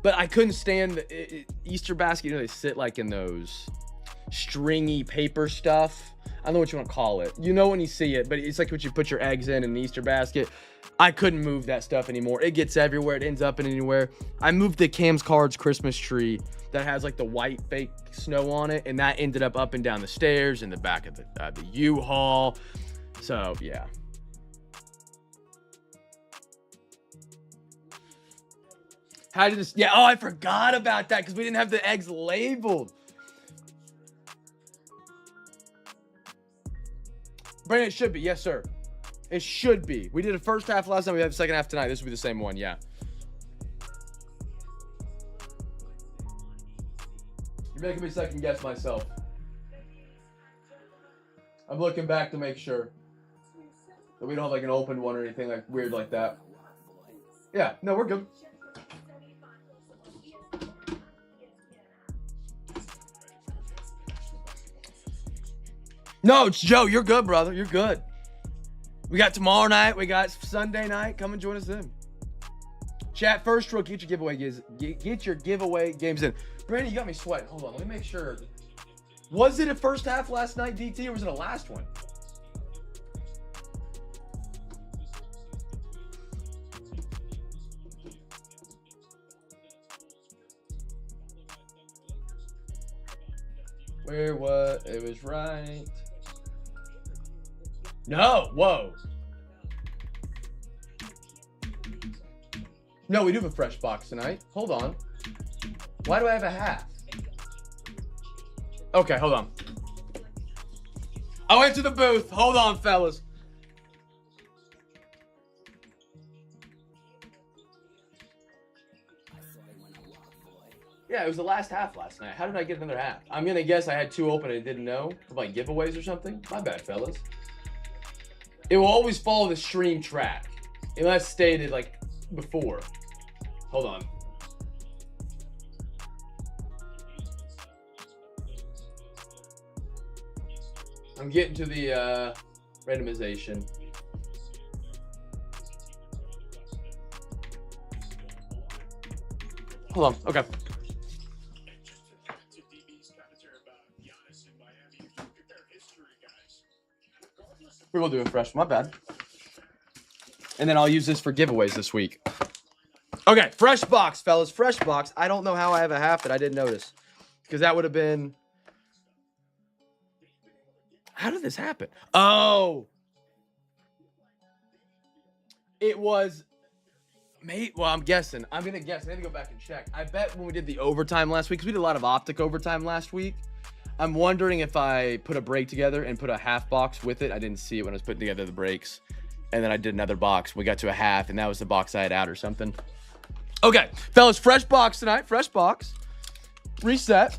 But I couldn't stand the Easter basket. You know, they sit like in those stringy paper stuff. I don't know what you want to call it. You know when you see it, but it's like what you put your eggs in the Easter basket. I couldn't move that stuff anymore. It gets everywhere. It ends up in anywhere. I moved the Cam's Cards Christmas tree that has like the white fake snow on it, and that ended up and down the stairs in the back of the U-Haul. So, yeah. How did this? Yeah, oh, I forgot about that because we didn't have the eggs labeled. Brandon, it should be. Yes, sir. It should be. We did a first half last time. We have a second half tonight. This will be the same one. Yeah. You're making me second guess myself. I'm looking back to make sure that we don't have like an open one or anything like weird like that. Yeah. No, we're good. No, it's Joe. You're good, brother. You're good. We got tomorrow night. We got Sunday night. Come and join us then. Chat first row. Get your giveaway games in. Brandon, you got me sweating. Hold on. Let me make sure. Was it a first half last night, DT, or was it a last one? Where was it? Was right. No, whoa. No, we do have a fresh box tonight. Hold on. Why do I have a half? Okay, hold on. I went to the booth. Hold on, fellas. Yeah, it was the last half last night. How did I get another half? I'm going to guess I had two open and I didn't know. For like giveaways or something. My bad, fellas. It will always follow the stream track. Unless stated like before. Hold on. I'm getting to the randomization. Hold on. Okay. We will do a fresh. My bad. And then I'll use this for giveaways this week. Okay, fresh box, fellas. Fresh box. I don't know how I have a half that I didn't notice. Because that would have been... How did this happen? Oh. It was... Well, I'm guessing. I'm going to guess. I need to go back and check. I bet when we did the overtime last week, because we did a lot of optic overtime last week, I'm wondering if I put a break together and put a half box with it. I didn't see it when I was putting together the breaks. And then I did another box. We got to a half, and that was the box I had out or something. Okay, fellas, fresh box tonight. Fresh box. Reset.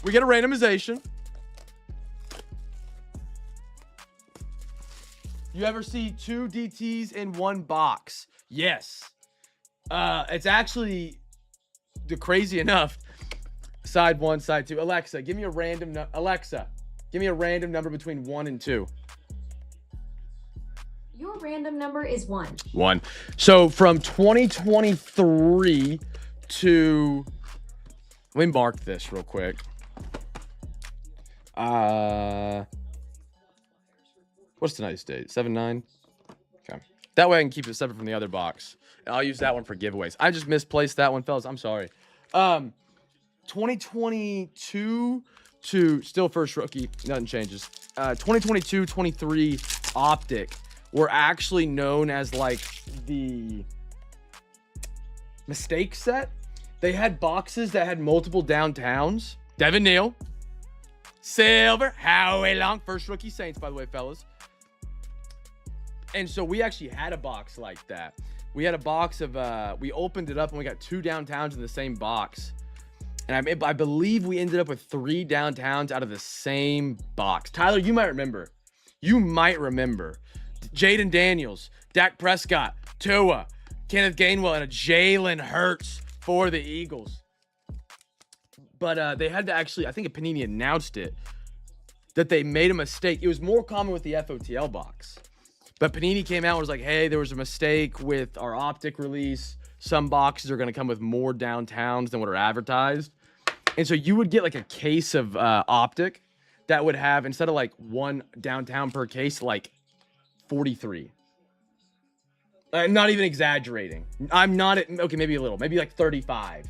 We get a randomization. You ever see two DTs in one box? Yes. It's actually crazy enough. Side one, side two. Alexa, give me a random number between 1 and 2. Your random number is 1. 1. So from 2023 to, let me mark this real quick. What's tonight's date? 7/9. Okay. That way I can keep it separate from the other box. And I'll use that one for giveaways. I just misplaced that one, fellas. I'm sorry. 2022 to still first rookie. Nothing changes. 2022-23 Optic were actually known as like the mistake set. They had boxes that had multiple downtowns. Devin Neal. Silver. Howie Long. First rookie Saints, by the way, fellas. And so we actually had a box like that. We had a box of, we opened it up and we got 2 downtowns in the same box. And I believe we ended up with 3 downtowns out of the same box. Tyler, you might remember. Jaden Daniels, Dak Prescott, Tua, Kenneth Gainwell, and a Jalen Hurts for the Eagles. But they had to actually, I think Panini announced it, that they made a mistake. It was more common with the FOTL box. But Panini came out and was like, hey, there was a mistake with our Optic release. Some boxes are going to come with more downtowns than what are advertised. And so you would get like a case of Optic that would have, instead of like 1 downtown per case, like 43. I'm not even exaggerating. I'm not, okay, maybe a little, maybe like 35.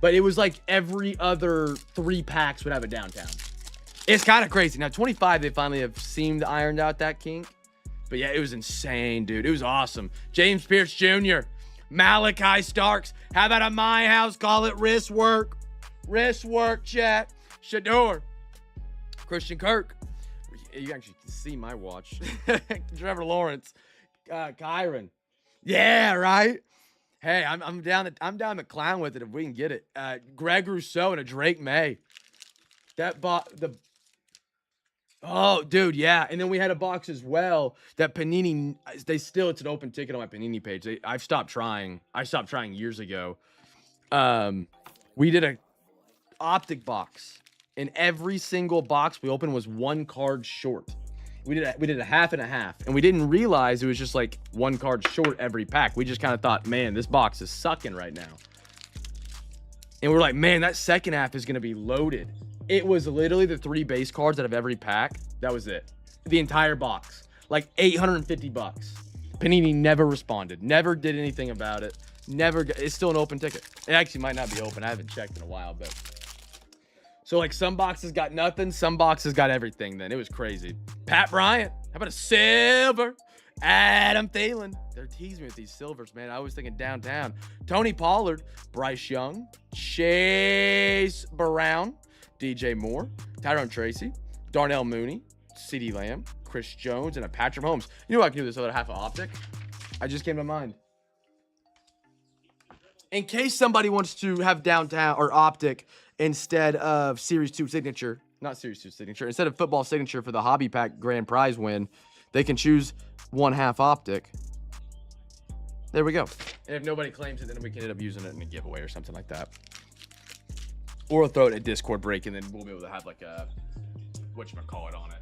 But it was like every other 3 packs would have a downtown. It's kind of crazy. Now, 25, they finally have seemed ironed out that kink. But yeah, it was insane, dude. It was awesome. James Pierce Jr., Malachi Starks. How about a my house? Call it wrist work. Wrist work, chat. Shador. Christian Kirk. You actually can see my watch. Trevor Lawrence. Kyron. Yeah, right? Hey, I'm down to clown with it if we can get it. Greg Rousseau and a Drake May. Oh, dude, yeah. And then we had a box as well that Panini, it's an open ticket on my Panini page. I've stopped trying. I stopped trying years ago. We did a Optic box, and every single box we opened was 1 card short. We did a half and a half, and we didn't realize it was just like 1 card short every pack. We just kind of thought, man, this box is sucking right now. And we're like, man, that second half is going to be loaded. It was literally the 3 base cards out of every pack. That was it. The entire box. Like $850. Panini never responded. Never did anything about it. It's still an open ticket. It actually might not be open. I haven't checked in a while, but. So like some boxes got nothing. Some boxes got everything then. It was crazy. Pat Bryant. How about a silver? Adam Thielen. They're teasing me with these silvers, man. I was thinking downtown. Tony Pollard. Bryce Young. Chase Brown. DJ Moore, Tyrone Tracy, Darnell Mooney, CeeDee Lamb, Chris Jones, and a Patrick Mahomes. You know what I can do this other half of Optic? I just came to mind. In case somebody wants to have downtown or Optic instead of Series 2 Signature, not Series 2 Signature, instead of Football Signature for the Hobby Pack Grand Prize win, they can choose 1/2 Optic. There we go. And if nobody claims it, then we can end up using it in a giveaway or something like that. Or we'll throw it in a Discord break, and then we'll be able to have like a, whatchamacallit on it.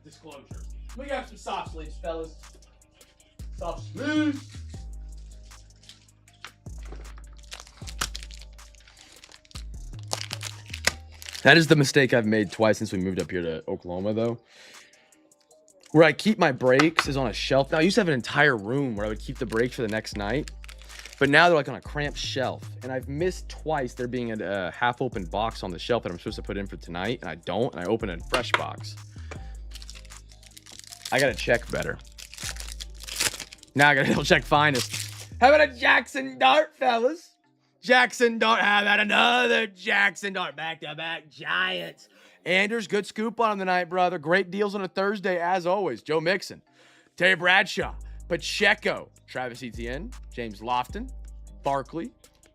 Disclosure. We got some soft sleeves, fellas. Soft sleeves. That is the mistake I've made twice since we moved up here to Oklahoma, though. Where I keep my breaks is on a shelf. Now, I used to have an entire room where I would keep the breaks for the next night. But now they're like on a cramped shelf. And I've missed twice there being a half-open box on the shelf that I'm supposed to put in for tonight. And I don't. And I open a fresh box. I got to check better. Now I got to double check finest. How about a Jackson Dart, fellas? Jackson Dart. How about another Jackson Dart? Back-to-back Giants. Anders, good scoop on him tonight, brother. Great deals on a Thursday, as always. Joe Mixon. Terry Bradshaw. Pacheco. Travis Etienne, James Lofton, Barkley,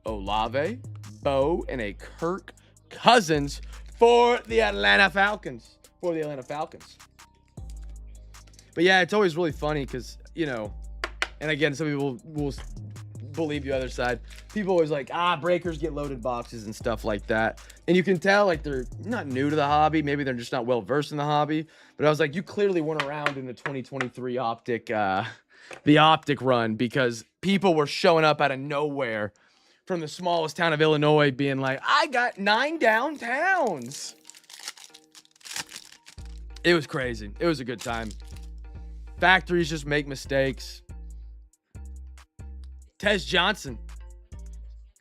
Olave, Bo, and a Kirk Cousins for the Atlanta Falcons. But yeah, it's always really funny because, you know, and again, some people will believe the other side. People always like, breakers get loaded boxes and stuff like that. And you can tell, like, they're not new to the hobby. Maybe they're just not well versed in the hobby. But I was like, you clearly went around in the 2023 Optic, the Optic run, because people were showing up out of nowhere from the smallest town of Illinois being like, I got 9 downtowns. It was crazy. It was a good time. Factories just make mistakes. Tez Johnson.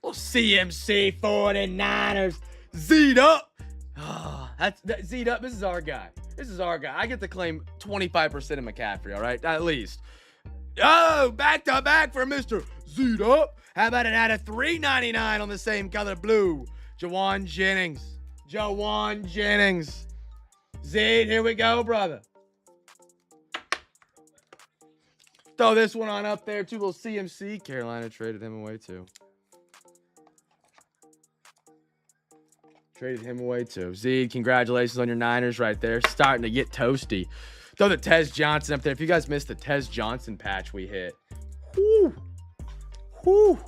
Well, CMC 49ers. Z'd up. Z'd up. This is our guy. This is our guy. I get to claim 25% of McCaffrey, all right? At least. Oh, back to back for Mr. Z'd up. How about it out of $3.99 on the same color blue? Jawan Jennings. Jawan Jennings. Z'd, here we go, brother. Throw this one on up there, too. Little CMC. Carolina traded him away, too. Traded him away, too. Zed, congratulations on your Niners right there. Starting to get toasty. Throw the Tez Johnson up there. If you guys missed the Tez Johnson patch we hit. Whoo. Whoo.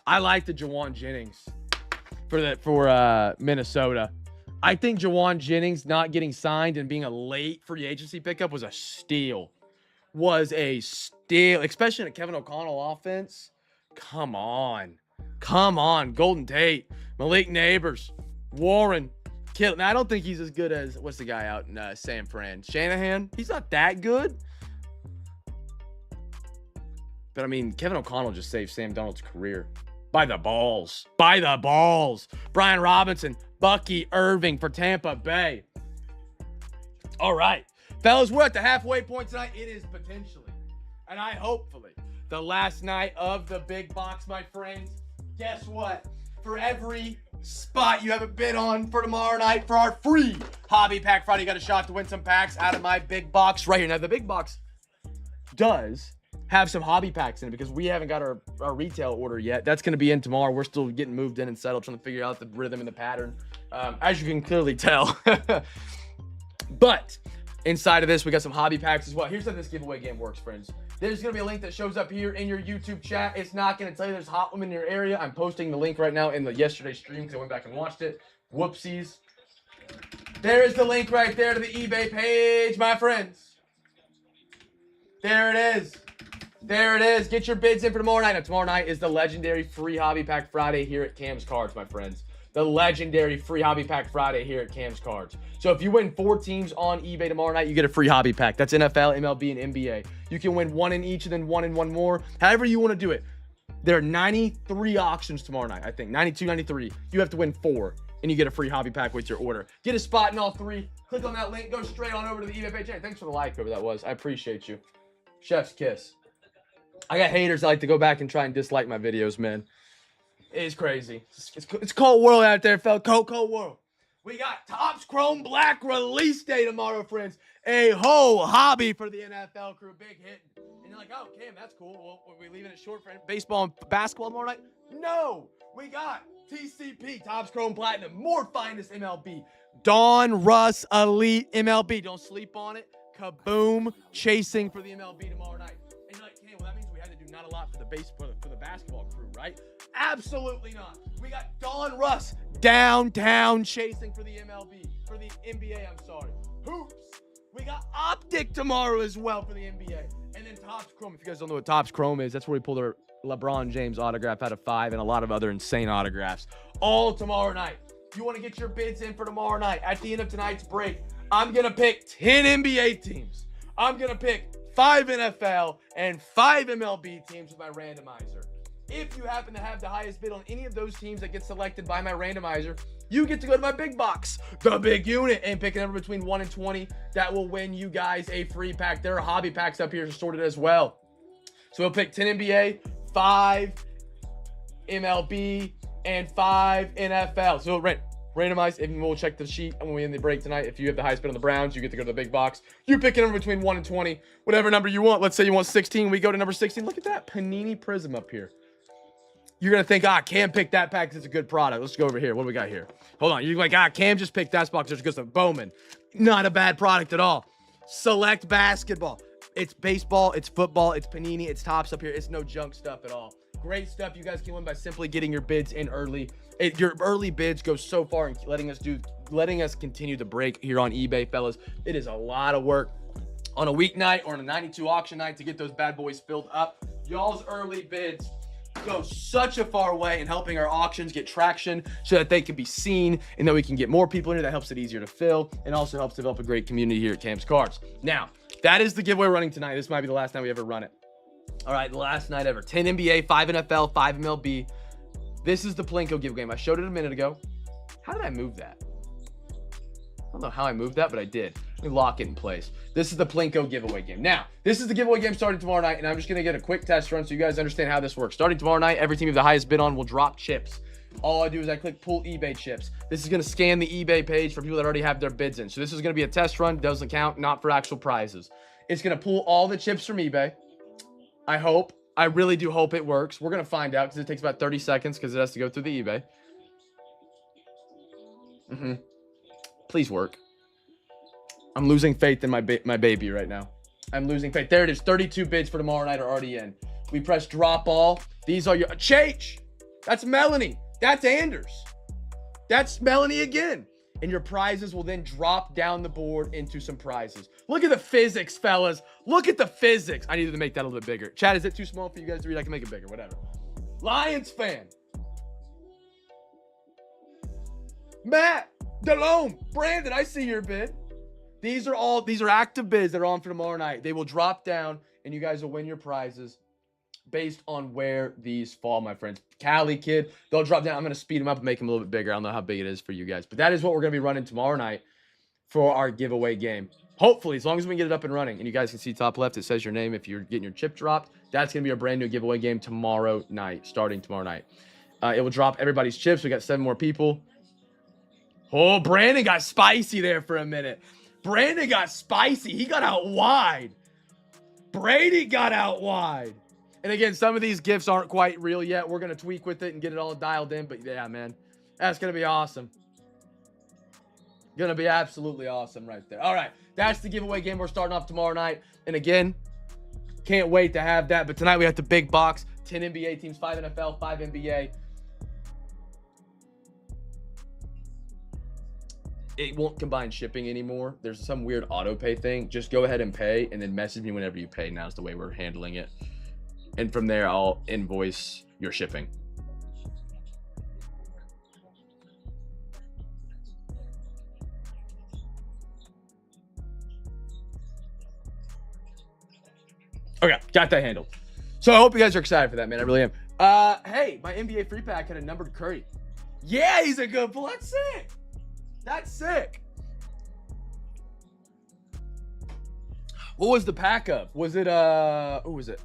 I like the Jawan Jennings for Minnesota. I think Jawan Jennings not getting signed and being a late free agency pickup was a steal. Was a steal, especially in a Kevin O'Connell offense. Come on. Come on. Golden Tate, Malik Neighbors, Warren, Kittle. Now, I don't think he's as good as, what's the guy out in San Fran? Shanahan? He's not that good. But, I mean, Kevin O'Connell just saved Sam Darnold's career. By the balls. By the balls. Brian Robinson, Bucky Irving for Tampa Bay. All right. Fellas, we're at the halfway point tonight. It is potentially, and hopefully, the last night of the big box, my friends. Guess what? For every spot you have a bid on for tomorrow night for our free Hobby Pack Friday, you got a shot to win some packs out of my big box right here. Now, the big box does have some hobby packs in it because we haven't got our retail order yet. That's going to be in tomorrow. We're still getting moved in and settled, trying to figure out the rhythm and the pattern, as you can clearly tell. But inside of this, we got some hobby packs as well. Here's how this giveaway game works, friends. There's going to be a link that shows up here in your YouTube chat. It's not going to tell you there's hot women in your area. I'm posting the link right now in the yesterday stream because I went back and watched it. Whoopsies. There is the link right there to the eBay page, my friends. There it is. There it is. Get your bids in for tomorrow night. Now, tomorrow night is the legendary free Hobby Pack Friday here at Cam's Cards, my friends. The legendary free Hobby Pack Friday here at Cam's Cards. So if you win 4 teams on eBay tomorrow night, you get a free hobby pack. That's NFL, MLB, and NBA. You can win 1 in each and then 1 and 1 more. However you want to do it. There are 93 auctions tomorrow night, I think. 92, 93. You have to win 4, and you get a free hobby pack with your order. Get a spot in all 3. Click on that link. Go straight on over to the eBay page. Hey, thanks for the like, whoever that was. I appreciate you. Chef's kiss. I got haters that like to go back and try and dislike my videos, man. It's crazy. It's cold world out there, fella. Cold world. We got Topps Chrome Black release day tomorrow, friends. A whole hobby for the NFL crew. Big hit. And you're like, oh, Cam, that's cool. Well, are we leaving it short for baseball and basketball tomorrow night? No. We got TCP, Topps Chrome Platinum. More finest MLB. Dawn Russ Elite MLB. Don't sleep on it. Kaboom. Chasing for the MLB tomorrow night. And you're like, Cam, well, that means we had to do not a lot for the basketball crew, right? Absolutely not. We got Dawn Russ downtown chasing for the MLB, for the NBA, I'm sorry. Hoops. We got Optic tomorrow as well for the NBA. And then Topps Chrome. If you guys don't know what Topps Chrome is, that's where we pulled our LeBron James autograph out of 5 and a lot of other insane autographs. All tomorrow night. You want to get your bids in for tomorrow night. At the end of tonight's break, I'm going to pick 10 NBA teams. I'm going to pick 5 NFL and 5 MLB teams with my randomizer. If you happen to have the highest bid on any of those teams that get selected by my randomizer, you get to go to my big box, the big unit, and pick a number between 1 and 20. That will win you guys a free pack. There are hobby packs up here sorted as well. So we'll pick 10 NBA, 5 MLB, and 5 NFL. So randomize, and we'll check the sheet when we end the break tonight. If you have the highest bid on the Browns, you get to go to the big box. You pick a number between 1 and 20, whatever number you want. Let's say you want 16. We go to number 16. Look at that Panini Prism up here. You're going to think, Cam picked that pack because it's a good product. Let's go over here. What do we got here? Hold on. You're like, Cam just picked that spot because there's Bowman. Not a bad product at all. Select basketball. It's baseball. It's football. It's Panini. It's Topps up here. It's no junk stuff at all. Great stuff. You guys can win by simply getting your bids in early. Your early bids go so far in letting us continue the break here on eBay, fellas. It is a lot of work on a weeknight or on a 92 auction night to get those bad boys filled up. Y'all's early bids go such a far way in helping our auctions get traction so that they can be seen and that we can get more people in here. That helps it easier to fill and also helps develop a great community here at Cam's Cards. Now, that is the giveaway running tonight. This might be the last time we ever run it. All right, the last night ever. 10 NBA, 5 NFL, 5 MLB. This is the Plinko giveaway game. I showed it a minute ago. How did I move that? I don't know how I moved that, but I did. Let me lock it in place. This is the Plinko giveaway game. Now, this is the giveaway game starting tomorrow night, and I'm just going to get a quick test run so you guys understand how this works. Starting tomorrow night, every team you have the highest bid on will drop chips. All I do is I click pull eBay chips. This is going to scan the eBay page for people that already have their bids in. So this is going to be a test run. Doesn't count, not for actual prizes. It's going to pull all the chips from eBay. I hope. I really do hope it works. We're going to find out because it takes about 30 seconds because it has to go through the eBay. Please work. I'm losing faith in my baby right now. I'm losing faith. There it is. 32 bids for tomorrow night are already in. We press drop all. These are your... Change! That's Melanie. That's Anders. That's Melanie again. And your prizes will then drop down the board into some prizes. Look at the physics, fellas. Look at the physics. I needed to make that a little bit bigger. Chad, is it too small for you guys to read? I can make it bigger. Whatever. Lions fan. Matt. Delome. Brandon, I see your bid. These are active bids that are on for tomorrow night. They will drop down and you guys will win your prizes based on where these fall, my friends. Cali kid, they'll drop down. I'm going to speed them up and make them a little bit bigger. I don't know how big it is for you guys, but that is what we're going to be running tomorrow night for our giveaway game. Hopefully, as long as we can get it up and running. And you guys can see top left, it says your name. If you're getting your chip dropped, that's going to be our brand new giveaway game tomorrow night, starting tomorrow night. It will drop everybody's chips. We got 7 more people. Oh, Brandon got spicy there for a minute. Brandon got spicy. He got out wide. Brady got out wide. And again, some of these gifts aren't quite real yet. We're going to tweak with it and get it all dialed in. But yeah, man, that's going to be awesome. Going to be absolutely awesome right there. All right, that's the giveaway game. We're starting off tomorrow night. And again, can't wait to have that. But tonight we have the big box. 10 NBA teams, 5 NFL, 5 NBA. It won't combine shipping anymore. There's some weird auto pay thing. Just go ahead and pay and then message me whenever you pay. Now is the way we're handling it. And from there, I'll invoice your shipping. Okay, got that handled. So I hope you guys are excited for that, man. I really am. Hey, my NBA free pack had a numbered Curry. Yeah, he's a good pull. That's sick. That's sick. What was the pack of? Was it who was it?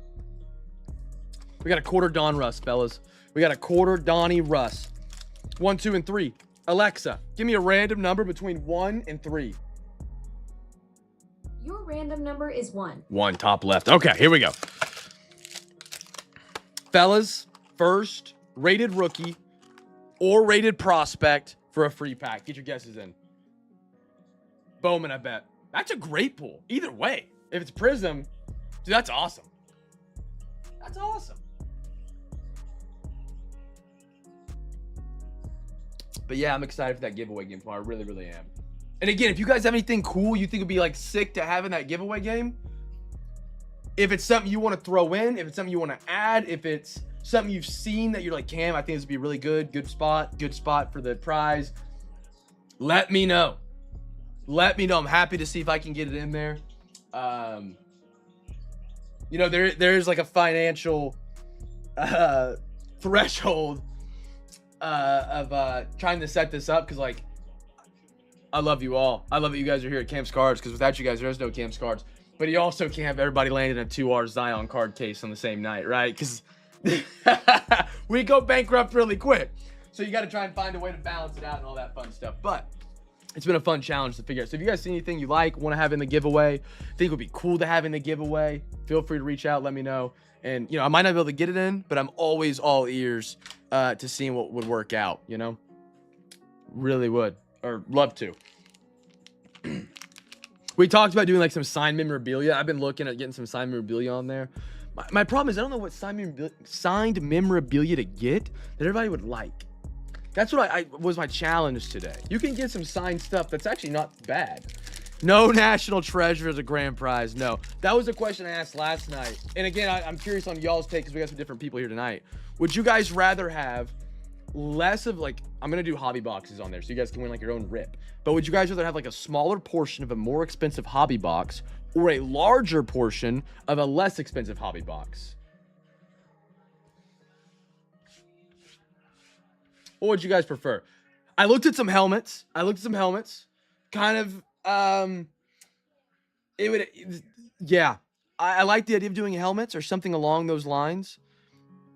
We got a quarter Don Russ, fellas. We got a quarter Donnie Russ. 1, 2, and 3. Alexa, give me a random number between 1 and 3. Your random number is 1. 1, top left. Okay, here we go. Fellas, first rated rookie or rated prospect for a free pack. Get your guesses in. Bowman, I bet. That's a great pool. Either way. If it's Prism, dude, that's awesome. That's awesome. But yeah, I'm excited for that giveaway game tomorrow. I really, really am. And again, if you guys have anything cool you think would be like sick to have in that giveaway game, if it's something you want to throw in, if it's something you want to add, if it's something you've seen that you're like, Cam, I think this would be really good spot for the prize, let me know. Let me know. I'm happy to see if I can get it in there. You know, there's like a financial threshold of trying to set this up because, like, I love you all. I love that you guys are here at Cam's Cards because without you guys, there's no Cam's Cards. But you also can't have everybody landing a 2R Zion card case on the same night, right? Because we go bankrupt really quick. So you got to try and find a way to balance it out and all that fun stuff. But it's been a fun challenge to figure out. So if you guys see anything you like, want to have in the giveaway, think would be cool to have in the giveaway, feel free to reach out, let me know. And, you know, I might not be able to get it in, but I'm always all ears to seeing what would work out, you know? Really would. Or love to. We talked about doing like some signed memorabilia. I've been looking at getting some signed memorabilia on there. My problem is I don't know what signed memorabilia to get that everybody would like. That's what I was my challenge today. You can get some signed stuff that's actually not bad. No national treasure is a grand prize. No. That was a question I asked last night. And again, I'm curious on y'all's take because we got some different people here tonight. Would you guys rather have less of like, I'm going to do hobby boxes on there so you guys can win like your own rip. But would you guys rather have like a smaller portion of a more expensive hobby box or a larger portion of a less expensive hobby box? What would you guys prefer? I looked at some helmets. Kind of, yeah. I like the idea of doing helmets or something along those lines.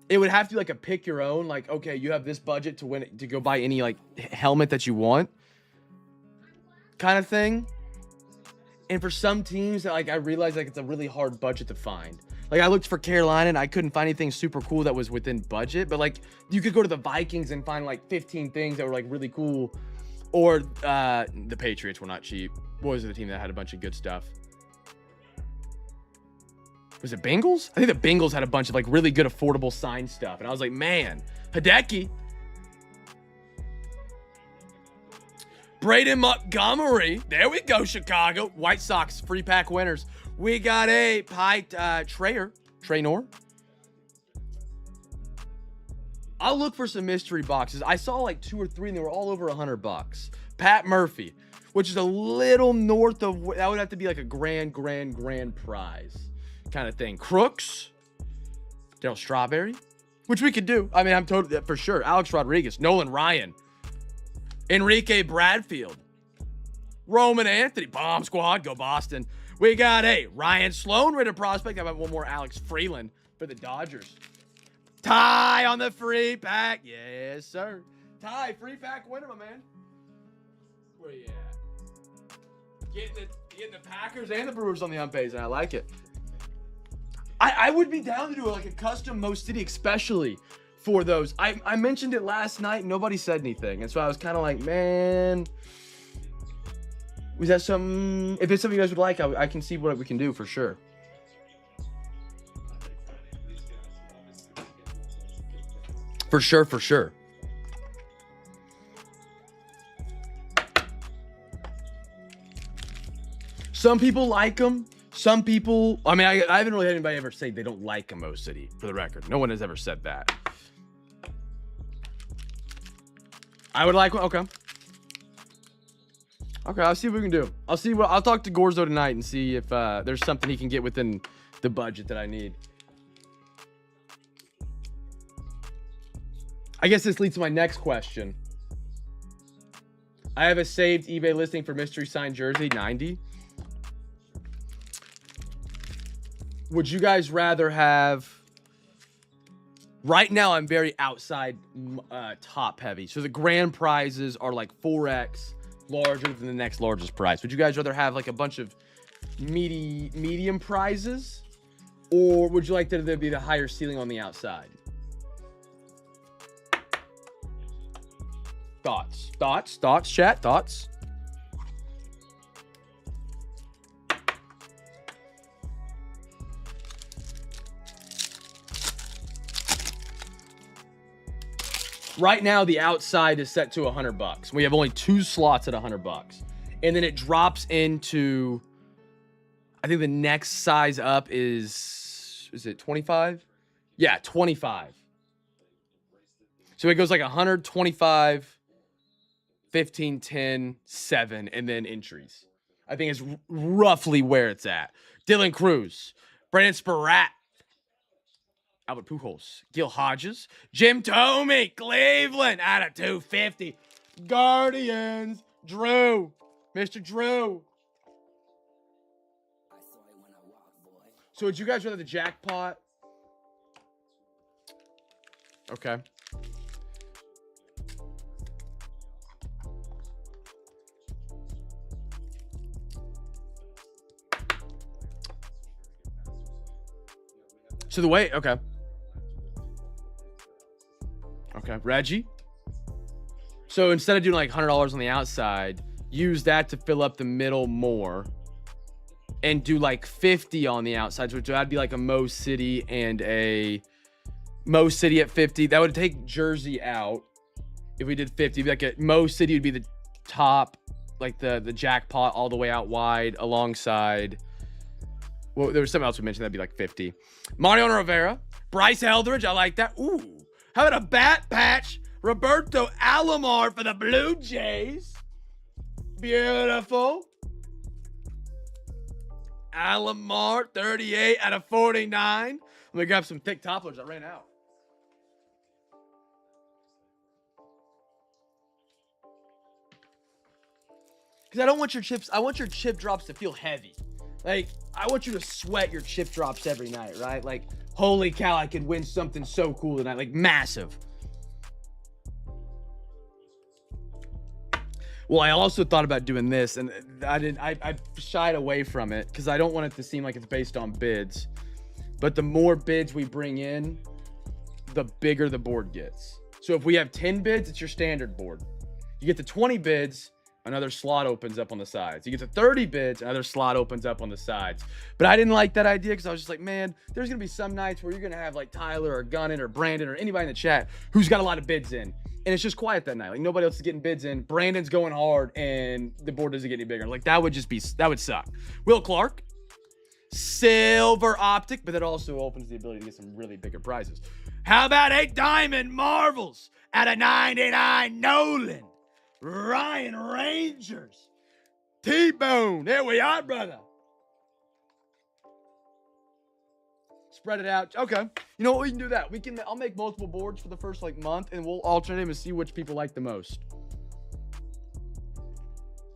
It would have to be like a pick your own. Like, okay, you have this budget to win to go buy any like helmet that you want, kind of thing. And for some teams, like I realized like it's a really hard budget to find. Like I looked for Carolina and I couldn't find anything super cool that was within budget. But like you could go to the Vikings and find like 15 things that were like really cool. Or the Patriots were not cheap. What was the team that had a bunch of good stuff? Was it Bengals? I think the Bengals had a bunch of like really good affordable signed stuff. And I was like, man, Hideki. Braden Montgomery. There we go, Chicago. White Sox free pack winners. We got a Pite Traynor. I'll look for some mystery boxes. I saw like 2 or 3 and they were all over $100. Pat Murphy, which is a little north of, that would have to be like a grand prize kind of thing. Crooks, Daryl Strawberry, which we could do. I mean, I'm totally, for sure. Alex Rodriguez, Nolan Ryan, Enrique Bradfield, Roman Anthony, Bomb Squad, go Boston. We got a Ryan Sloan, rated prospect. How about one more Alex Freeland for the Dodgers? Ty on the free pack. Yes, sir. Ty, free pack winner, my man. Where you at? Getting the Packers and the Brewers on the unpays, and I like it. I would be down to do like a custom Mo City, especially for those. I mentioned it last night. Nobody said anything. And so I was kind of like, man, was that something? If it's something you guys would like, I can see what we can do for sure. For sure. Some people like them. Some people, I mean, I haven't really had anybody ever say they don't like a Mo City, for the record. No one has ever said that. I would like one. Okay. Okay, I'll see what we can do. I'll talk to Gorzo tonight and see if there's something he can get within the budget that I need. I guess this leads to my next question. I have a saved eBay listing for mystery signed jersey, 90. Would you guys rather have... Right now, I'm very outside top heavy. So the grand prizes are like 4x larger than the next largest prize. Would you guys rather have like a bunch of medium prizes? Or would you like there to be the higher ceiling on the outside? Thoughts, chat, thoughts? Right now, the outside is set to $100. We have only 2 slots at $100. And then it drops into, I think the next size up is it 25? Yeah, 25. So it goes like 125, 15, 10, 7, and then entries. I think it's roughly where it's at. Dylan Cruz, Brandon Sparat, Albert Pujols, Gil Hodges, Jim Thome, Cleveland, out of 250. Guardians, Drew, Mr. Drew. So would you guys rather the jackpot? Okay. So the way, okay. Okay, Reggie. So instead of doing like $100 on the outside, use that to fill up the middle more and do like 50 on the outsides, which would be like a Mo City and a Mo City at 50. That would take Jersey out. If we did 50, like a Mo City would be the top like the jackpot all the way out wide alongside. Well, there was something else we mentioned that'd be like 50. Mariano Rivera, Bryce Eldridge, I like that. Ooh, how about a bat patch? Roberto Alomar for the Blue Jays. Beautiful. Alomar, 38 out of 49. Let me grab some thick topplers. I ran out. Because I don't want your chips. I want your chip drops to feel heavy. Like, I want you to sweat your chip drops every night, right? Like, holy cow, I could win something so cool tonight. Like, massive. Well, I also thought about doing this, and I shied away from it because I don't want it to seem like it's based on bids. But the more bids we bring in, the bigger the board gets. So if we have 10 bids, it's your standard board. You get to 20 bids, another slot opens up on the sides. You get to 30 bids, another slot opens up on the sides. But I didn't like that idea because I was just like, man, there's going to be some nights where you're going to have like Tyler or Gunnan or Brandon or anybody in the chat who's got a lot of bids in. And it's just quiet that night. Like, nobody else is getting bids in. Brandon's going hard, and the board doesn't get any bigger. Like, that would suck. Will Clark, silver optic, but that also opens the ability to get some really bigger prizes. How about a diamond marvels at a 99 Nolan? Ryan Rangers. T-Bone. There we are, brother. Spread it out. Okay. You know what? We can do that. I'll make multiple boards for the first like month, and we'll alternate them and see which people like the most.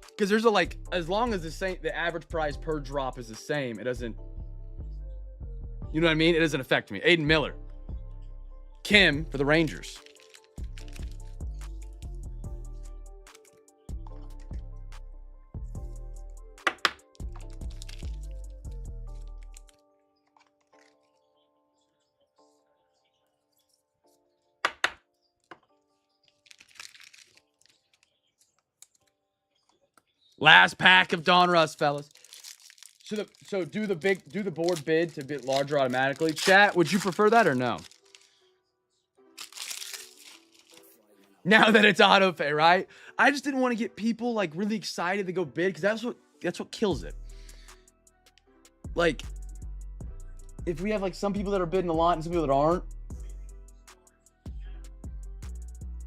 Because there's as long as the average price per drop is the same, it doesn't, you know what I mean? It doesn't affect me. Aiden Miller. Kim for the Rangers. Last pack of Don Russ, fellas. So do the board bid to bid larger automatically. Chat, would you prefer that or no? Now that it's auto pay, right? I just didn't want to get people like really excited to go bid because that's what kills it. Like, if we have like some people that are bidding a lot and some people that aren't.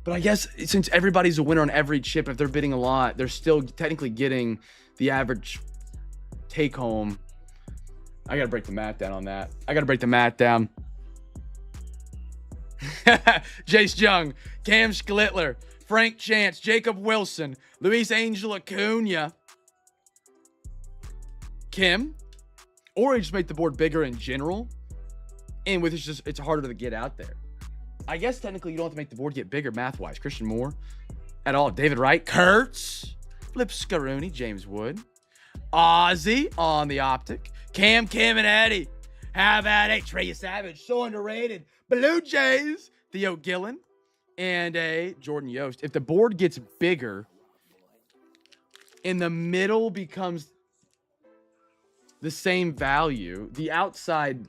But I guess since everybody's a winner on every chip, if they're bidding a lot, they're still technically getting the average take home. I got to break the math down on that. Jace Jung, Cam Schlittler, Frank Chance, Jacob Wilson, Luis Angel Acuna, Kim, or you just make the board bigger in general. And with it's harder to get out there. I guess technically you don't have to make the board get bigger math-wise. Christian Moore at all. David Wright. Kurtz. Flip Scaroni. James Wood. Ozzy on the optic. Cam, and Eddie. How about a Trey Savage? So underrated. Blue Jays. Theo Gillen. And a Jordan Yost. If the board gets bigger, in the middle becomes the same value. The outside,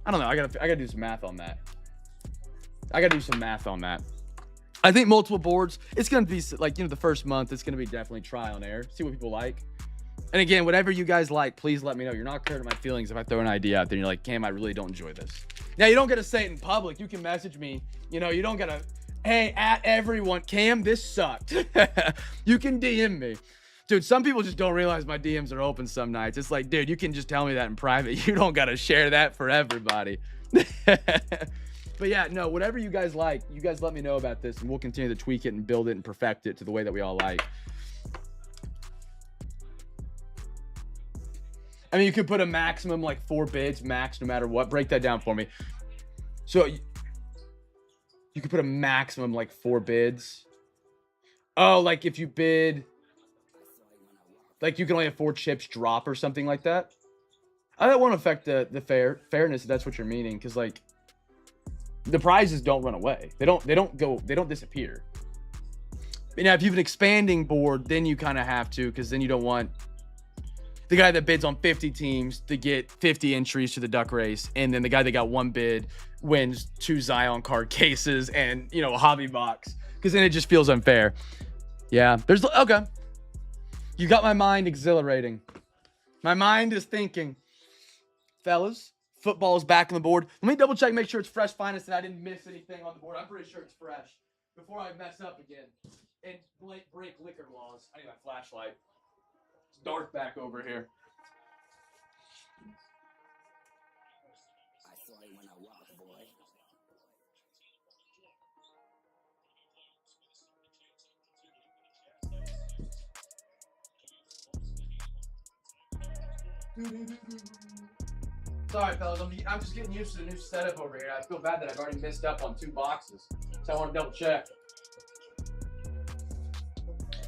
I don't know. I gotta do some math on that. I think multiple boards, it's going to be like, the first month, it's going to be definitely trial and error. See what people like. And again, whatever you guys like, please let me know. You're not hurting my feelings if I throw an idea out there and you're like, Cam, I really don't enjoy this. Now, you don't get to say it in public. You can message me. You don't got to, hey, at everyone, Cam, this sucked. You can DM me. Dude, some people just don't realize my DMs are open some nights. It's like, dude, you can just tell me that in private. You don't got to share that for everybody. But yeah, no, whatever you guys like, you guys let me know about this, and we'll continue to tweak it and build it and perfect it to the way that we all like. I mean, you could put a maximum like 4 bids, max, no matter what. Break that down for me. So you could put a maximum like 4 bids. Oh, like if you bid, like you can only have 4 chips drop or something like that. That won't affect the fairness if that's what you're meaning, because like, the prizes don't run away. They don't disappear. But now, if you have an expanding board, then you kind of have to, because then you don't want the guy that bids on 50 teams to get 50 entries to the duck race, and then the guy that got 1 bid wins 2 Zion card cases and, a hobby box, because then it just feels unfair. Yeah, okay. You got my mind exhilarating. My mind is thinking. Fellas, football is back on the board. Let me double check, make sure it's fresh finest and I didn't miss anything on the board. I'm pretty sure it's fresh. Before I mess up again and break liquor laws. I need my flashlight. It's dark back over here. I slay when I walk, boy. Sorry, fellas. I'm just getting used to the new setup over here. I feel bad that I've already missed up on 2 boxes. So I want to double check.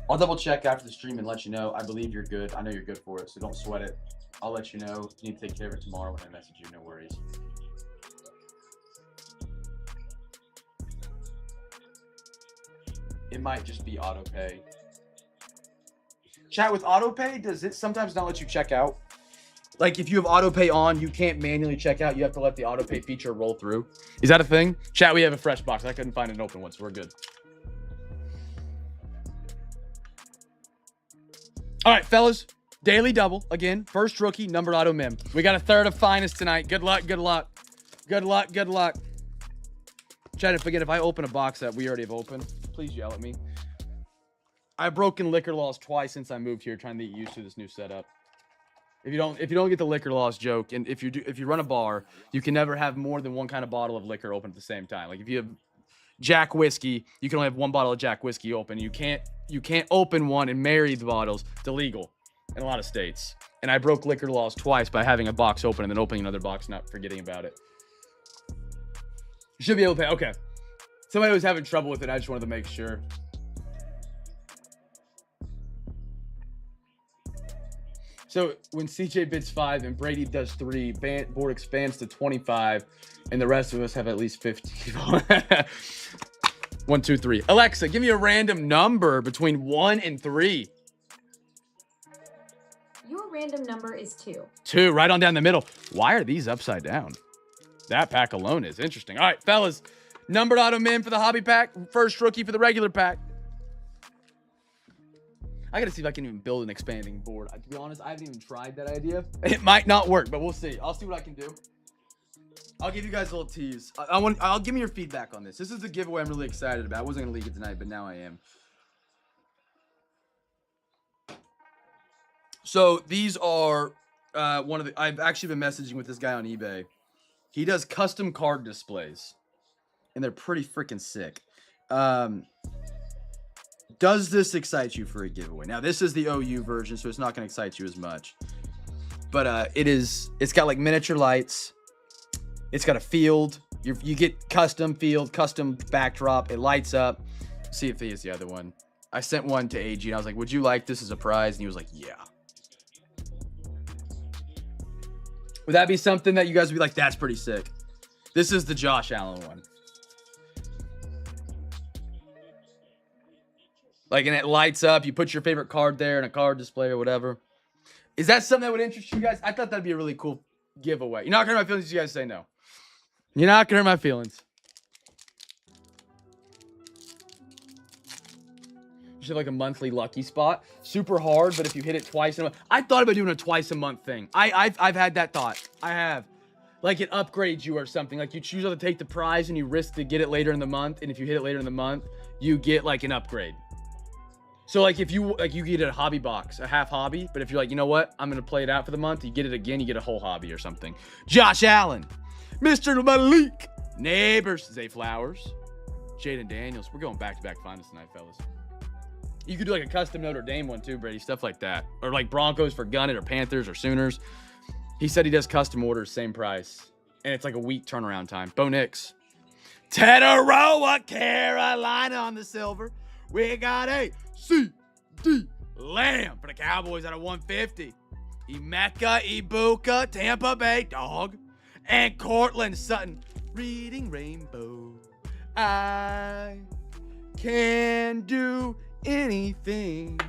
I'll double check after the stream and let you know. I believe you're good. I know you're good for it, so don't sweat it. I'll let you know. You need to take care of it tomorrow when I message you. No worries. It might just be auto pay. Chat, with auto pay, does it sometimes not let you check out? Like if you have auto pay on, you can't manually check out. You have to let the auto pay feature roll through. Is that a thing? Chat, we have a fresh box. I couldn't find an open one, so we're good. All right, fellas. Daily double. Again, first rookie, numbered auto mem. We got a third of finest tonight. Good luck, good luck. Good luck, good luck. Chat, and forget, if I open a box that we already have opened, please yell at me. I've broken liquor laws twice since I moved here, trying to get used to this new setup. If you don't get the liquor laws joke, and if you run a bar, you can never have more than one kind of bottle of liquor open at the same time. Like if you have Jack whiskey, you can only have one bottle of Jack whiskey open. You can't open one and marry the bottles. It's illegal in a lot of states. And I broke liquor laws twice by having a box open and then opening another box, not forgetting about it. You should be able to pay. Okay. Somebody was having trouble with it. I just wanted to make sure. So when CJ bids 5 and Brady does 3, board expands to 25, and the rest of us have at least 50. 1, 2, 3. Alexa, give me a random number between 1 and 3. Your random number is 2. 2, right on down the middle. Why are these upside down? That pack alone is interesting. All right, fellas. Numbered auto men for the hobby pack. First rookie for the regular pack. I gotta see if I can even build an expanding board. To be honest, I haven't even tried that idea. It might not work, but we'll see. I'll see what I can do. I'll give you guys a little tease. I'll give me your feedback on this. This is the giveaway I'm really excited about. I wasn't gonna leak it tonight, but now I am. So these are I've actually been messaging with this guy on eBay. He does custom card displays, and they're pretty freaking sick. Does this excite you for a giveaway? Now, this is the OU version, so it's not going to excite you as much. But it's got like miniature lights. It's got a field. You get custom field, custom backdrop. It lights up. See if he is the other one. I sent one to AG, and I was like, would you like this as a prize? And he was like, yeah. Would that be something that you guys would be like, that's pretty sick? This is the Josh Allen one. Like, and it lights up. You put your favorite card there in a card display or whatever. Is that something that would interest you guys? I thought that'd be a really cool giveaway. You're not gonna hurt my feelings if you guys say no. You're not gonna hurt my feelings. You should have like a monthly lucky spot. Super hard, but if you hit it twice in a month. I thought about doing a twice a month thing. I've had that thought. I have. Like it upgrades you or something. Like you choose to take the prize and you risk to get it later in the month. And if you hit it later in the month, you get like an upgrade. So like if you get a hobby box, a half hobby, but if you're like, you know what, I'm gonna play it out for the month, you get it again, you get a whole hobby or something. Josh Allen, Mr. Malik, Neighbors, Zay Flowers, Jaden Daniels. We're going back-to-back finals tonight, fellas. You could do like a custom Notre Dame one too, Brady, stuff like that. Or like Broncos for Gunnet or Panthers or Sooners. He said he does custom orders, same price. And it's like a week turnaround time. Bo Nix. Tetaroa, Carolina on the silver. We got a C.D. Lamb for the Cowboys at a 150. Emeka Ibuka, Tampa Bay, dog. And Cortland Sutton, Reading Rainbow. I can do anything.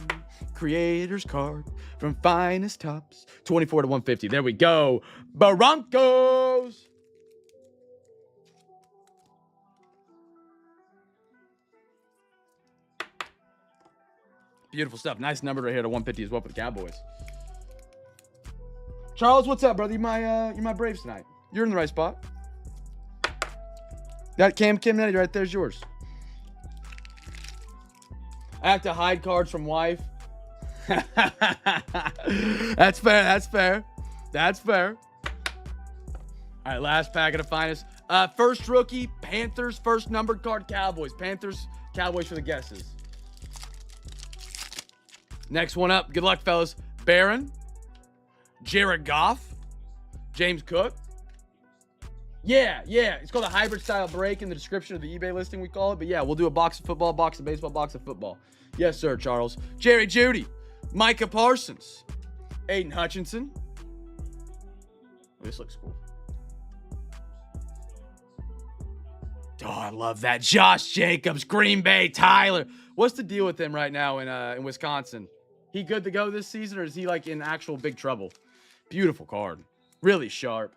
Creator's card from Finest Tops. 24 to 150. There we go. Broncos. Beautiful stuff. Nice number right here to 150 as well for the Cowboys. Charles, what's up, brother? You're my Braves tonight. You're in the right spot. That Kim Netty right there's yours. I have to hide cards from wife. That's fair. That's fair. That's fair. All right, last packet of finest. First rookie, Panthers. First numbered card, Cowboys. Panthers, Cowboys for the guesses. Next one up. Good luck, fellas. Barron, Jared Goff, James Cook. Yeah. It's called a hybrid style break in the description of the eBay listing, we call it. But yeah, we'll do a box of football, box of baseball, box of football. Yes, sir, Charles. Jerry Jeudy, Micah Parsons, Aiden Hutchinson. This looks cool. Oh, I love that. Josh Jacobs, Green Bay, Tyler. What's the deal with him right now in Wisconsin? He good to go this season, or is he like in actual big trouble? Beautiful card. Really sharp.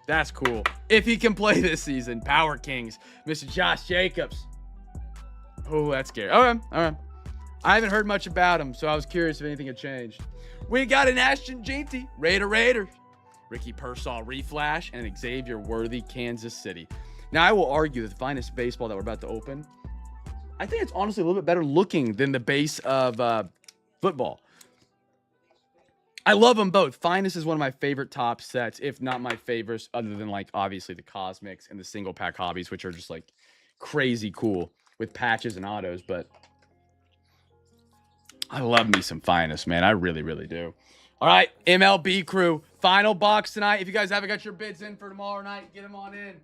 That's cool. If he can play this season, Power Kings, Mr. Josh Jacobs. Oh, that's scary. All right. I haven't heard much about him, so I was curious if anything had changed. We got an Ashton Jeanty, Raider, Ricky Pearsall, Reflash, and Xavier Worthy, Kansas City. Now, I will argue that the finest baseball that we're about to open, I think it's honestly a little bit better looking than the base of football. I love them both. Finest is one of my favorite top sets, if not my favorites, other than like obviously the Cosmics and the single pack hobbies, which are just like crazy cool with patches and autos. But I love me some Finest, man. I really, really do. All right, MLB crew, final box tonight. If you guys haven't got your bids in for tomorrow night, get them on in.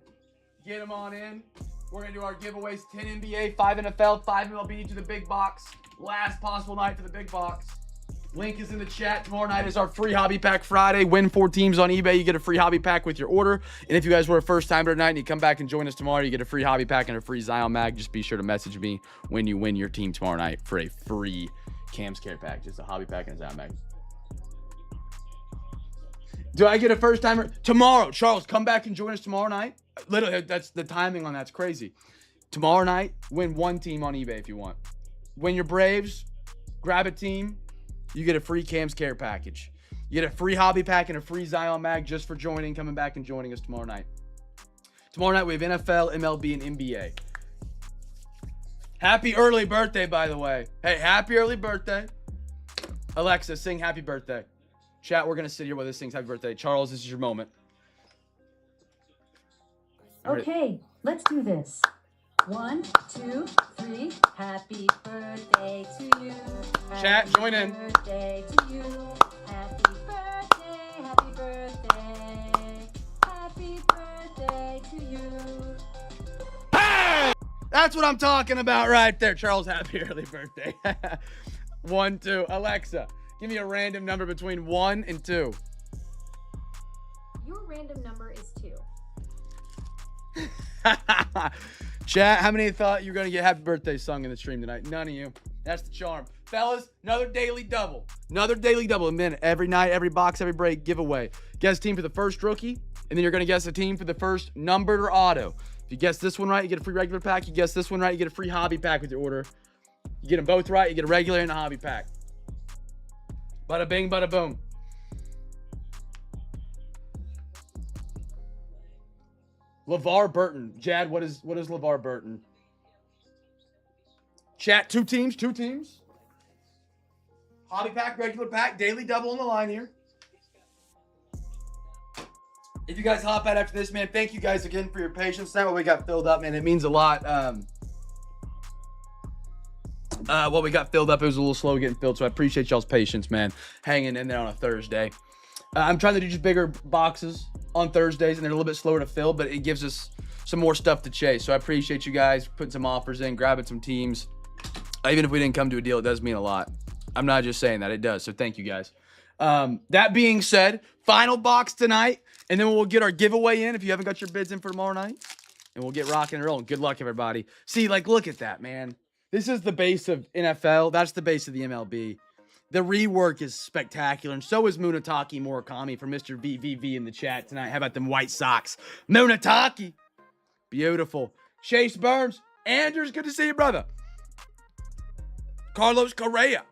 Get them on in. We're going to do our giveaways, 10 NBA, 5 NFL, 5 MLB to the big box. Last possible night for the big box. Link is in the chat. Tomorrow night is our free Hobby Pack Friday. Win 4 teams on eBay. You get a free Hobby Pack with your order. And if you guys were a first timer tonight and you come back and join us tomorrow, you get a free Hobby Pack and a free Zion Mag. Just be sure to message me when you win your team tomorrow night for a free Cam's Care Pack. Just a Hobby Pack and a Zion Mag. Do I get a first timer? Tomorrow. Charles, come back and join us tomorrow night. Literally, that's the timing on that's crazy. Tomorrow night, win 1 team on eBay if you want. Win your Braves, grab a team. You get a free Cam's Care package. You get a free Hobby Pack and a free Zion Mag just for coming back and joining us tomorrow night. Tomorrow night, we have NFL, MLB, and NBA. Happy early birthday, by the way. Hey, happy early birthday. Alexa, sing happy birthday. Chat, we're going to sit here while this sings happy birthday. Charles, this is your moment. Okay, let's do this. 1, 2, 3. Happy birthday to you. Chat, join in. Happy birthday to you. Happy birthday, happy birthday. Happy birthday to you. Hey! That's what I'm talking about right there. Charles, happy early birthday. 1, 2. Alexa, give me a random number between 1 and 2. Your random number is 2. Chat, how many thought you were going to get happy birthday sung in the stream tonight? None of you. That's the charm. Fellas, another daily double. Another daily double. And then every night, every box, every break, giveaway. Guess team for the first rookie, and then you're going to guess a team for the first numbered or auto. If you guess this one right, you get a free regular pack. You guess this one right, you get a free hobby pack with your order. You get them both right, you get a regular and a hobby pack. Bada bing, bada boom. LeVar Burton. Jad, what is LeVar Burton? Chat, 2 teams, 2 teams. Hobby pack, regular pack, daily double on the line here. If you guys hop out after this, man, thank you guys again for your patience. That way we got filled up, man. It means a lot. What we got filled up, it was a little slow getting filled, so I appreciate y'all's patience, man. Hanging in there on a Thursday. I'm trying to do just bigger boxes on Thursdays, and they're a little bit slower to fill, but it gives us some more stuff to chase. So I appreciate you guys putting some offers in, grabbing some teams. Even if we didn't come to a deal, it does mean a lot. I'm not just saying that, it does. So thank you guys. That being said, final box tonight, and then we'll get our giveaway in if you haven't got your bids in for tomorrow night, and we'll get rocking and rolling. Good luck, everybody. See, like, look at that, man. This is the base of NFL. That's the base of the MLB. The rework is spectacular, and so is Munataki Murakami from Mr. VVV in the chat tonight. How about them White Sox? Munataki. Beautiful. Chase Burns. Andrews, good to see you, brother. Carlos Correa.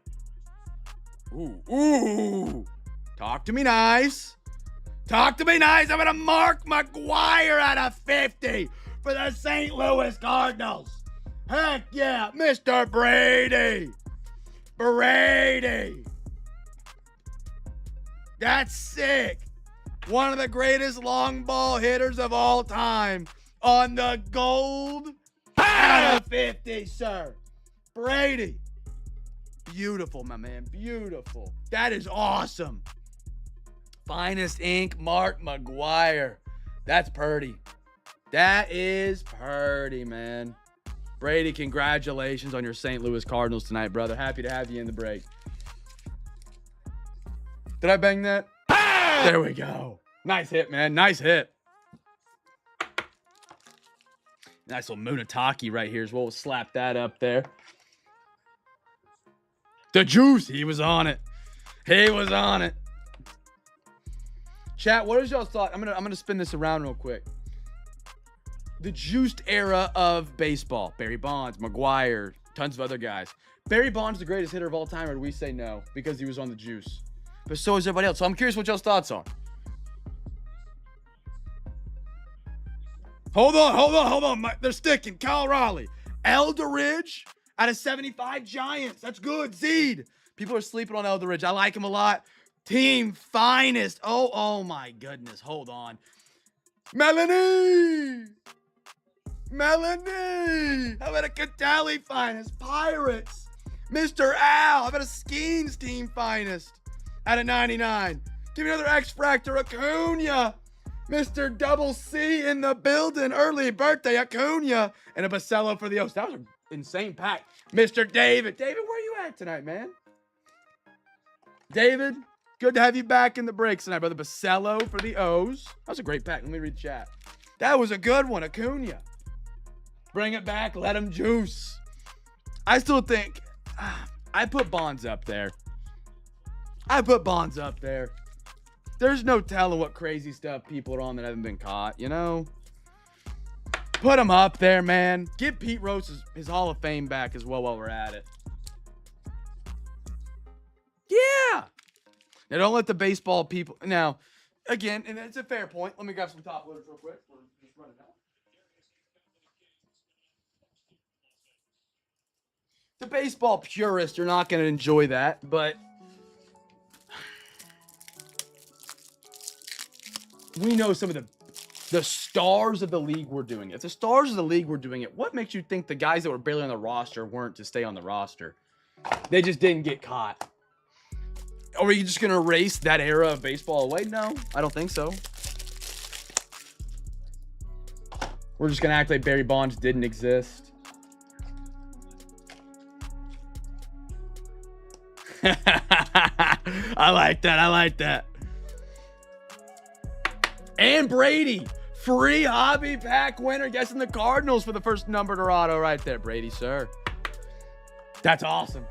Ooh. Talk to me nice. Talk to me nice. I'm going to Mark McGwire out of 50 for the St. Louis Cardinals. Heck yeah, Mr. Brady. Brady. That's sick. One of the greatest long ball hitters of all time on the gold out of 50, sir. Brady. Beautiful, my man. Beautiful. That is awesome. Finest ink, Mark McGwire. That's purdy. That is purdy, man. Brady, congratulations on your St. Louis Cardinals tonight, brother. Happy to have you in the break. Did I bang that? There we go. Nice hit, man. Nice hit. Nice little Munataki right here as well. We'll slap that up there. The juice. He was on it. He was on it. Chat, what is y'all's thought? I'm gonna spin this around real quick. The juiced era of baseball. Barry Bonds, McGwire, tons of other guys. Barry Bonds the greatest hitter of all time, or do we say no because he was on the juice? But so is everybody else. So I'm curious what y'all's thoughts are. Hold on. They're sticking. Kyle Raleigh. Elderidge out of 75 Giants. That's good. Zed. People are sleeping on Elderidge. I like him a lot. Team finest. Oh my goodness. Hold on. Melanie. How about a Catali finest? Pirates. Mr. Al. How about a Skeens team finest? Out of 99. Give me another X-Fractor. Acuna. Mr. Double C in the building. Early birthday, Acuna. And a Basello for the O's. That was an insane pack. Mr. David. David, where are you at tonight, man? David, good to have you back in the breaks tonight, brother. Basello for the O's. That was a great pack. Let me read the chat. That was a good one, Acuna. Bring it back. Let him juice. I still think I put Bonds up there. There's no telling what crazy stuff people are on that haven't been caught, you know? Put him up there, man. Give Pete Rose his Hall of Fame back as well while we're at it. Yeah. Now, don't let the baseball people... Now, again, and it's a fair point. Let me grab some top loaders real quick. We're just running out. The baseball purists are not going to enjoy that, but... we know some of the stars of the league were doing it. If the stars of the league were doing it, what makes you think the guys that were barely on the roster weren't to stay on the roster? They just didn't get caught. Are you just going to erase that era of baseball away? No, I don't think so. We're just going to act like Barry Bonds didn't exist. I like that. And Brady, free hobby pack winner, guessing the Cardinals for the first numbered auto right there. Brady, sir. That's awesome.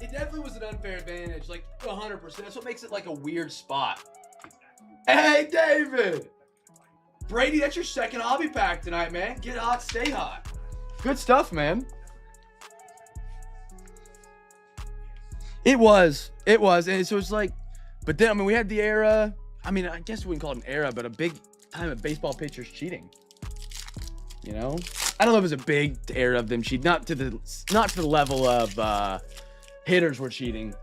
It definitely was an unfair advantage, like 100%. That's what makes it like a weird spot. Hey, David. Brady, that's your second hobby pack tonight, man. Get hot, stay hot. Good stuff, man. It was. And so it's like, but then, I mean, we had the era. I mean, I guess we wouldn't call it an era, but a big time of baseball pitchers cheating. You know? I don't know if it was a big era of them cheating. Not to the level of hitters were cheating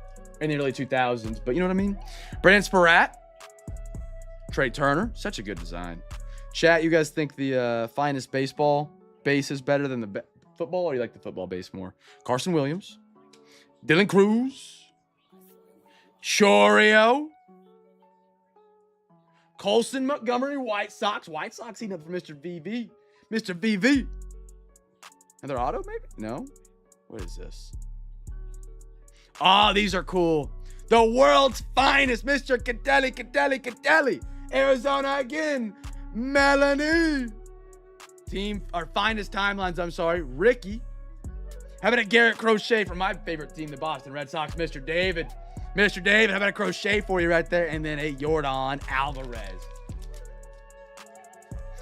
in the early 2000s. But you know what I mean? Brandon Sprat. Trey Turner. Such a good design. Chat, you guys think the finest baseball base is better than the football? Or you like the football base more? Carson Williams. Dylan Cruz. Chorio. Colson Montgomery, White Sox. White Sox heating up for Mr. VV. Mr. VV. Another auto, maybe? No? What is this? Oh, these are cool. The world's finest, Mr. Catelli. Arizona again. Melanie. Team, our finest timelines, I'm sorry. Ricky. How about a Garrett Crochet from my favorite team, the Boston Red Sox, Mr. David? Mr. David, how about a crochet for you right there? And then a Yordan Alvarez.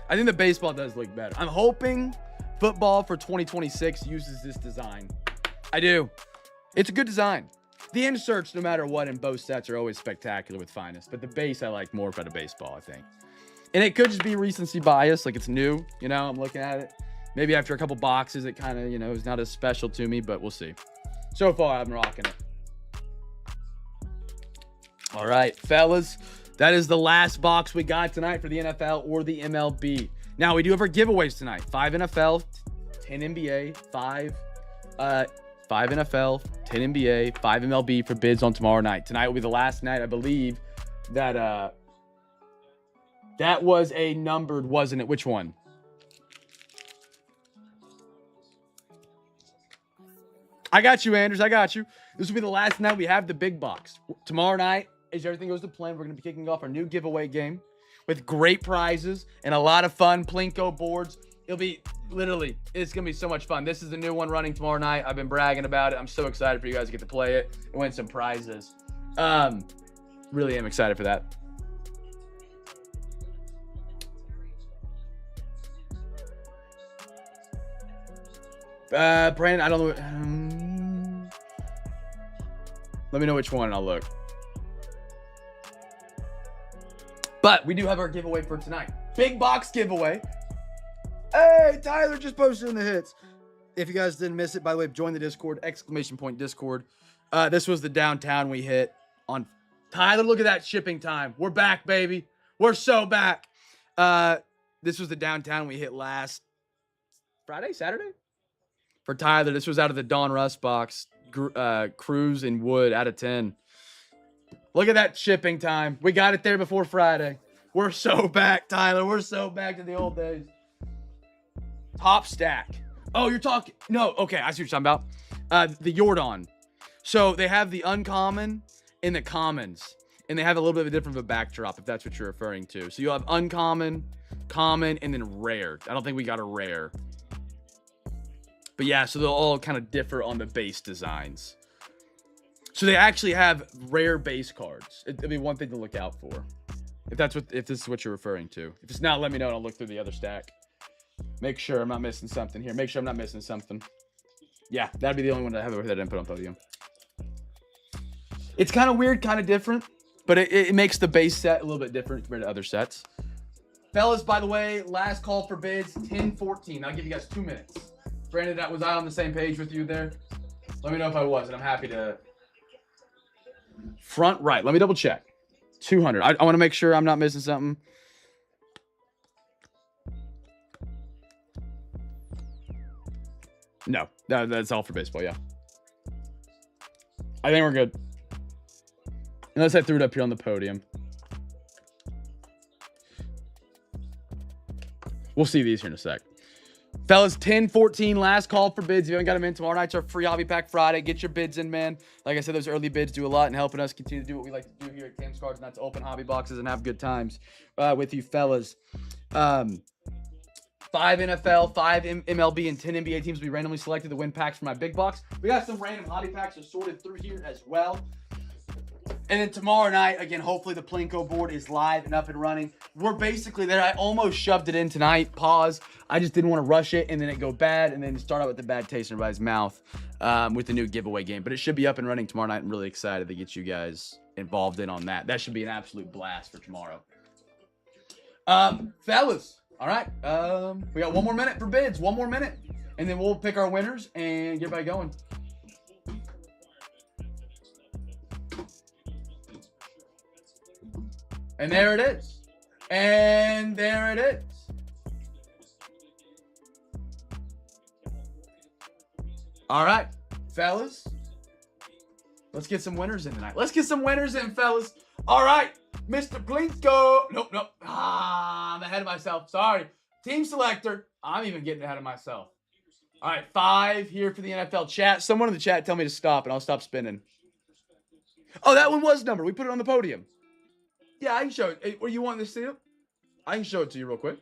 I think the baseball does look better. I'm hoping football for 2026 uses this design. I do. It's a good design. The inserts, no matter what, in both sets are always spectacular with finest. But the base I like more out of baseball, I think. And it could just be recency bias, like it's new. You know, I'm looking at it. Maybe after a couple boxes, it kind of, you know, is not as special to me, but we'll see. So far, I'm rocking it. All right, fellas, that is the last box we got tonight for the NFL or the MLB. Now, we do have our giveaways tonight. 5 NFL, 10 NBA, 5 NFL, 10 NBA, 5 MLB for bids on tomorrow night. Tonight will be the last night, I believe, that that was a numbered, wasn't it? Which one? I got you, Anders. I got you. This will be the last night we have the big box. Tomorrow night, as everything goes to plan, we're going to be kicking off our new giveaway game with great prizes and a lot of fun Plinko boards. It'll be literally, it's going to be so much fun. This is the new one running tomorrow night. I've been bragging about it. I'm so excited for you guys to get to play it and win some prizes. Really am excited for that. Brandon, I don't know. Let me know which one and I'll look. But we do have our giveaway for tonight. Big box giveaway. Hey, Tyler just posted in the hits. If you guys didn't miss it, by the way, join the Discord, ! Discord. This was the downtown we hit on. Tyler, look at that shipping time. We're back, baby. We're so back. This was the downtown we hit last Friday, Saturday? For Tyler, this was out of the Don Russ box. Cruz and Wood out of 10. Look at that shipping time. We got it there before Friday. We're so back, Tyler. We're so back to the old days. Top stack. Oh, you're talking. No, okay. I see what you're talking about. The Yordan. So they have the uncommon and the commons. And they have a little bit of a different of a backdrop, if that's what you're referring to. So you'll have uncommon, common, and then rare. I don't think we got a rare. But yeah, so they'll all kind of differ on the base designs. So they actually have rare base cards. It'll be one thing to look out for. If this is what you're referring to. If it's not, let me know and I'll look through the other stack. Make sure I'm not missing something here. Make sure I'm not missing something. Yeah, that'd be the only one that I have that I didn't put on podium. It's kind of weird, kind of different, but it makes the base set a little bit different compared to other sets. Fellas, by the way, last call for bids, 10:14. I'll give you guys 2 minutes. Brandon, was I on the same page with you there? Let me know if I was, and I'm happy to. Front right. Let me double check. 200. I want to make sure I'm not missing something. No, that's all for baseball, yeah. I think we're good. Unless I threw it up here on the podium. We'll see these here in a sec. Fellas, 10:14, last call for bids. If you haven't got them in, tomorrow night's our free Hobby Pack Friday. Get your bids in, man. Like I said, those early bids do a lot in helping us continue to do what we like to do here at Cam's Cards, and that's open hobby boxes and have good times with you fellas. 5 NFL, 5 MLB, and 10 NBA teams will be randomly selected to win packs for my big box. We got some random hobby packs assorted through here as well. And then tomorrow night, again, hopefully the Plinko board is live and up and running. We're basically there. I almost shoved it in tonight. Pause. I just didn't want to rush it and then it go bad and then start out with the bad taste in everybody's mouth with the new giveaway game. But it should be up and running tomorrow night. I'm really excited to get you guys involved in on that. That should be an absolute blast for tomorrow. Fellas, all right. We got 1 more minute for bids. 1 more minute. And then we'll pick our winners and get everybody going. And there it is. And there it is. All right, fellas. Let's get some winners in tonight. Let's get some winners in, fellas. All right, Mr. Plinko. Nope. I'm ahead of myself. Sorry. Team selector. I'm even getting ahead of myself. All right, 5 here for the NFL chat. Someone in the chat tell me to stop, and I'll stop spinning. Oh, that one was numbered. We put it on the podium. Yeah, I can show it. What, you want this to see it? I can show it to you real quick.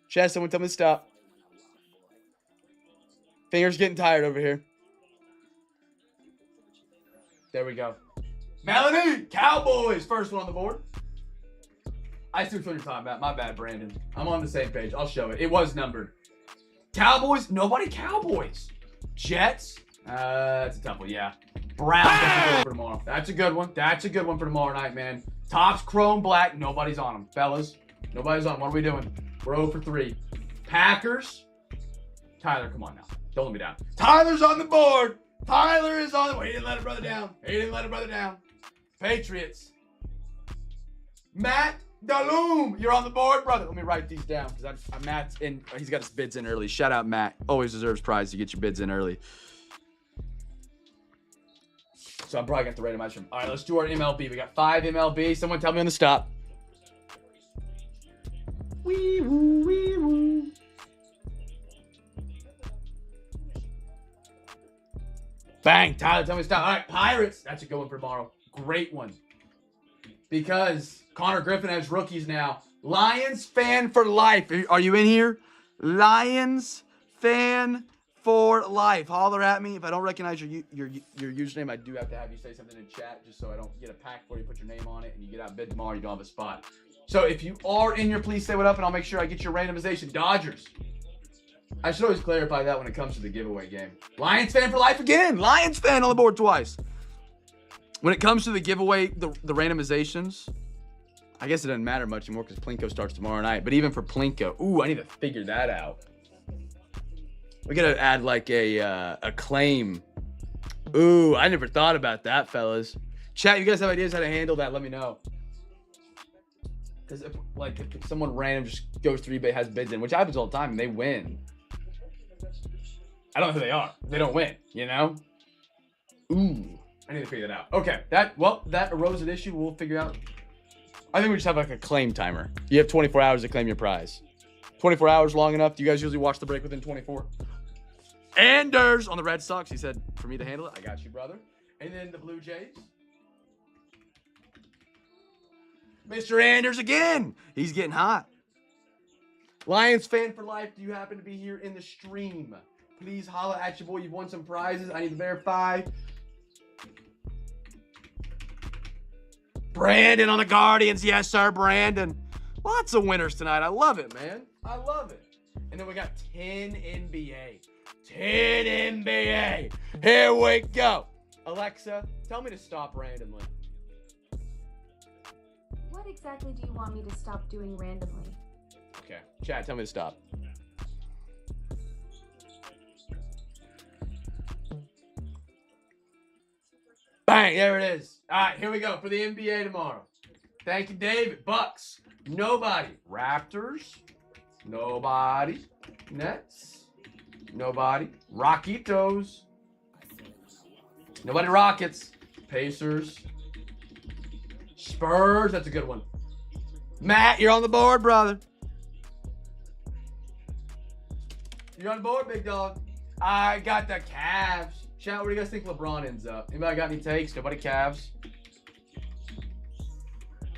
Chat, someone tell me to stop. Fingers getting tired over here. There we go. Melanie, Cowboys, first one on the board. I see what you're talking about. My bad, Brandon. I'm on the same page. I'll show it. It was numbered. Cowboys, nobody Cowboys. Jets, that's a tough one, yeah. Browns, that's a good one for tomorrow. That's a good one. That's a good one for tomorrow night, man. Tops, chrome, black, nobody's on them. Fellas, nobody's on them. What are we doing? We're 0 for 3. Packers, Tyler, come on now. Don't let me down. Tyler's on the board. Tyler is on the board. He didn't let a brother down. He didn't let a brother down. Patriots. Matt Dalloum, you're on the board, brother. Let me write these down because Matt's in. He's got his bids in early. Shout out, Matt. Always deserves prize to get your bids in early. So I'm probably going to have to randomize from. All right, let's do our MLB. We got 5 MLB. Someone tell me when to stop. Wee woo, wee woo. Bang, Tyler, tell me to stop. All right, Pirates. That's a good one for tomorrow. Great one. Because Connor Griffin has rookies now. Lions fan for life. Are you in here? Lions fan for life. Holler at me. If I don't recognize your username, I do have to have you say something in chat just so I don't get a pack for you, put your name on it, and you get outbid tomorrow, you don't have a spot. So if you are in here, please say what up, and I'll make sure I get your randomization. Dodgers. I should always clarify that when it comes to the giveaway game. Lions fan for life again. Lions fan on the board twice. When it comes to the giveaway, the randomizations, I guess it doesn't matter much anymore because Plinko starts tomorrow night. But even for Plinko, ooh, I need to figure that out. We gotta add like a claim. Ooh, I never thought about that, fellas. Chat, you guys have ideas how to handle that? Let me know. Because if someone random just goes through eBay, has bids in, which happens all the time, and they win. I don't know who they are. They don't win, you know? Ooh. I need to figure that out. Okay, that arose an issue. We'll figure out. I think we just have like a claim timer. You have 24 hours to claim your prize. 24 hours long enough? Do you guys usually watch the break within 24? Anders on the Red Sox. He said for me to handle it. I got you, brother. And then the Blue Jays. Mr. Anders again. He's getting hot. Lions fan for life. Do you happen to be here in the stream? Please holla at your boy. You've won some prizes. I need to verify. Brandon on the Guardians. Yes, sir, Brandon. Lots of winners tonight. I love it, man. I love it. And then we got 10 NBA. 10 NBA. Here we go. Alexa, tell me to stop randomly. What exactly do you want me to stop doing randomly? Okay. Chat, tell me to stop. Bang, there it is. All right, here we go for the NBA tomorrow. Thank you, David. Bucks, nobody. Raptors, nobody. Nets, nobody. Rockitos, nobody. Rockets, Pacers, Spurs, that's a good one. Matt, you're on the board, brother. You're on the board, big dog. I got the Cavs. Chat, where do you guys think LeBron ends up? Anybody got any takes? Nobody Cavs?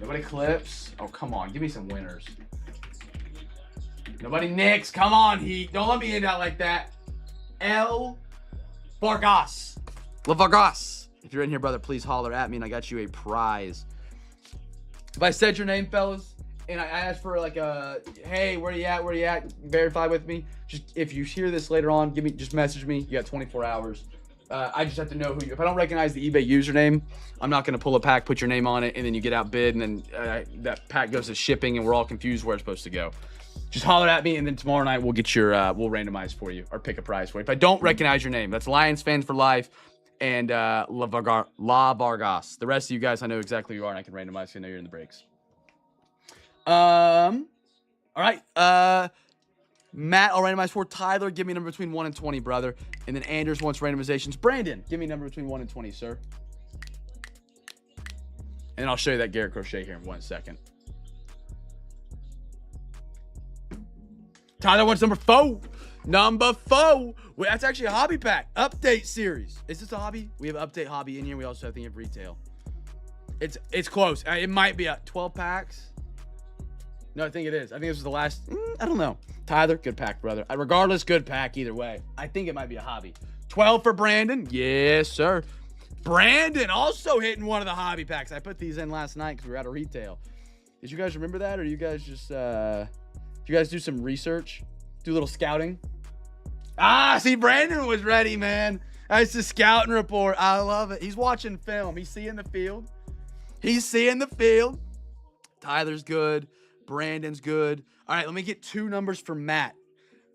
Nobody Clips? Oh, come on. Give me some winners. Nobody Knicks. Come on, Heat. Don't let me end out like that. Vargas. LeVargas. If you're in here, brother, please holler at me, and I got you a prize. If I said your name, fellas, and I asked for like a, hey, where you at? Where you at? Verify with me. Just if you hear this later on, just message me. You got 24 hours. I just have to know who you. If I don't recognize the eBay username, I'm not gonna pull a pack, put your name on it, and then you get outbid, and then that pack goes to shipping, and we're all confused where it's supposed to go. Just holler at me, and then tomorrow night we'll get your we'll randomize for you or pick a prize for you. If I don't recognize your name, that's Lions fans for life and La Vargas. The rest of you guys, I know exactly who you are, and I can randomize. So I know you're in the breaks. All right. Matt, I'll randomize for Tyler. Give me a number between 1 and 20, brother. And then Anders wants randomizations. Brandon, give me a number between 1 and 20, sir. And I'll show you that Garrett Crochet here in 1 second. Tyler wants number 4. Number 4. Wait, that's actually a hobby pack. Update series. Is this a hobby? We have update hobby in here. We also have, I think, have retail. It's close. It might be 12 packs. No, I think it is. I think this was the last. I don't know. Tyler, good pack, brother. Regardless, good pack either way. I think it might be a hobby. 12 for Brandon. Yes, sir. Brandon also hitting one of the hobby packs. I put these in last night because we were out of retail. Did you guys remember that? Or you guys just, did you guys do some research? Do a little scouting? Ah, see, Brandon was ready, man. That's the scouting report. I love it. He's watching film. He's seeing the field. He's seeing the field. Tyler's good. Brandon's good. All right, let me get 2 numbers for Matt.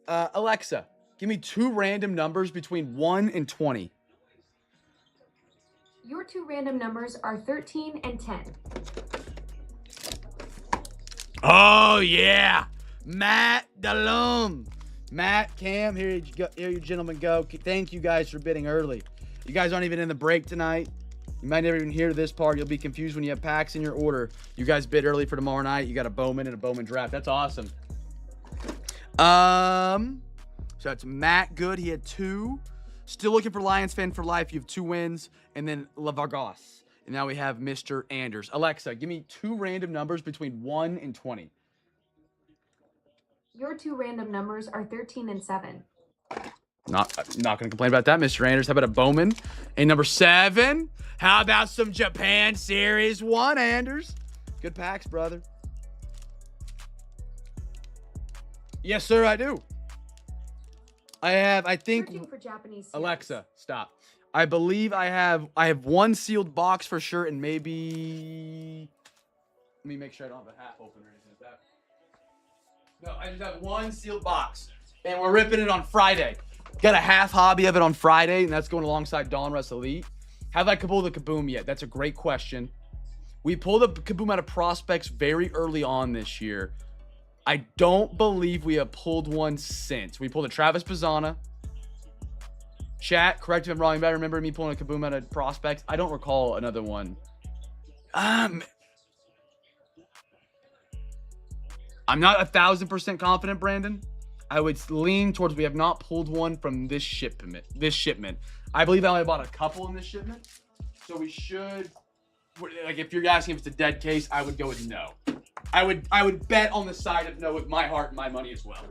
Alexa, give me 2 random numbers between 1 and 20. Your 2 random numbers are 13 and 10. Oh, yeah. Matt Delum. Matt, Cam, here you gentlemen go. Thank you guys for bidding early. You guys aren't even in the break tonight. You might never even hear this part. You'll be confused when you have packs in your order. You guys bid early for tomorrow night. You got a Bowman and a Bowman draft. That's awesome. So that's Matt good. He had 2. Still looking for Lions fan for life. You have 2 wins. And then LaVargas. And now we have Mr. Anders. Alexa, give me 2 random numbers between 1 and 20. Your 2 random numbers are 13 and 7. Not going to complain about that, Mr. Anders. How about a Bowman? And number 7. How about some Japan Series 1, Anders? Good packs, brother. Yes, sir, I do. I think, Searching for Japanese series. Alexa, stop. I believe I have 1 sealed box for sure, and maybe, let me make sure I don't have a half open or anything like that. No, I just have 1 sealed box, and we're ripping it on Friday. Got a half hobby of it on Friday, and that's going alongside Dawn Russ Elite. Have I pulled the Kaboom yet? That's a great question. We pulled the Kaboom out of prospects very early on this year. I don't believe we have pulled one since. We pulled a Travis Pizzana. Chat, correct me if I'm wrong. I remember me pulling a Kaboom out of prospects. I don't recall another one. I'm not 1,000% confident, Brandon. I would lean towards we have not pulled one from this shipment. I believe I only bought a couple in this shipment. So we should, like, if you're asking if it's a dead case, I would go with no. I would bet on the side of no with my heart and my money as well.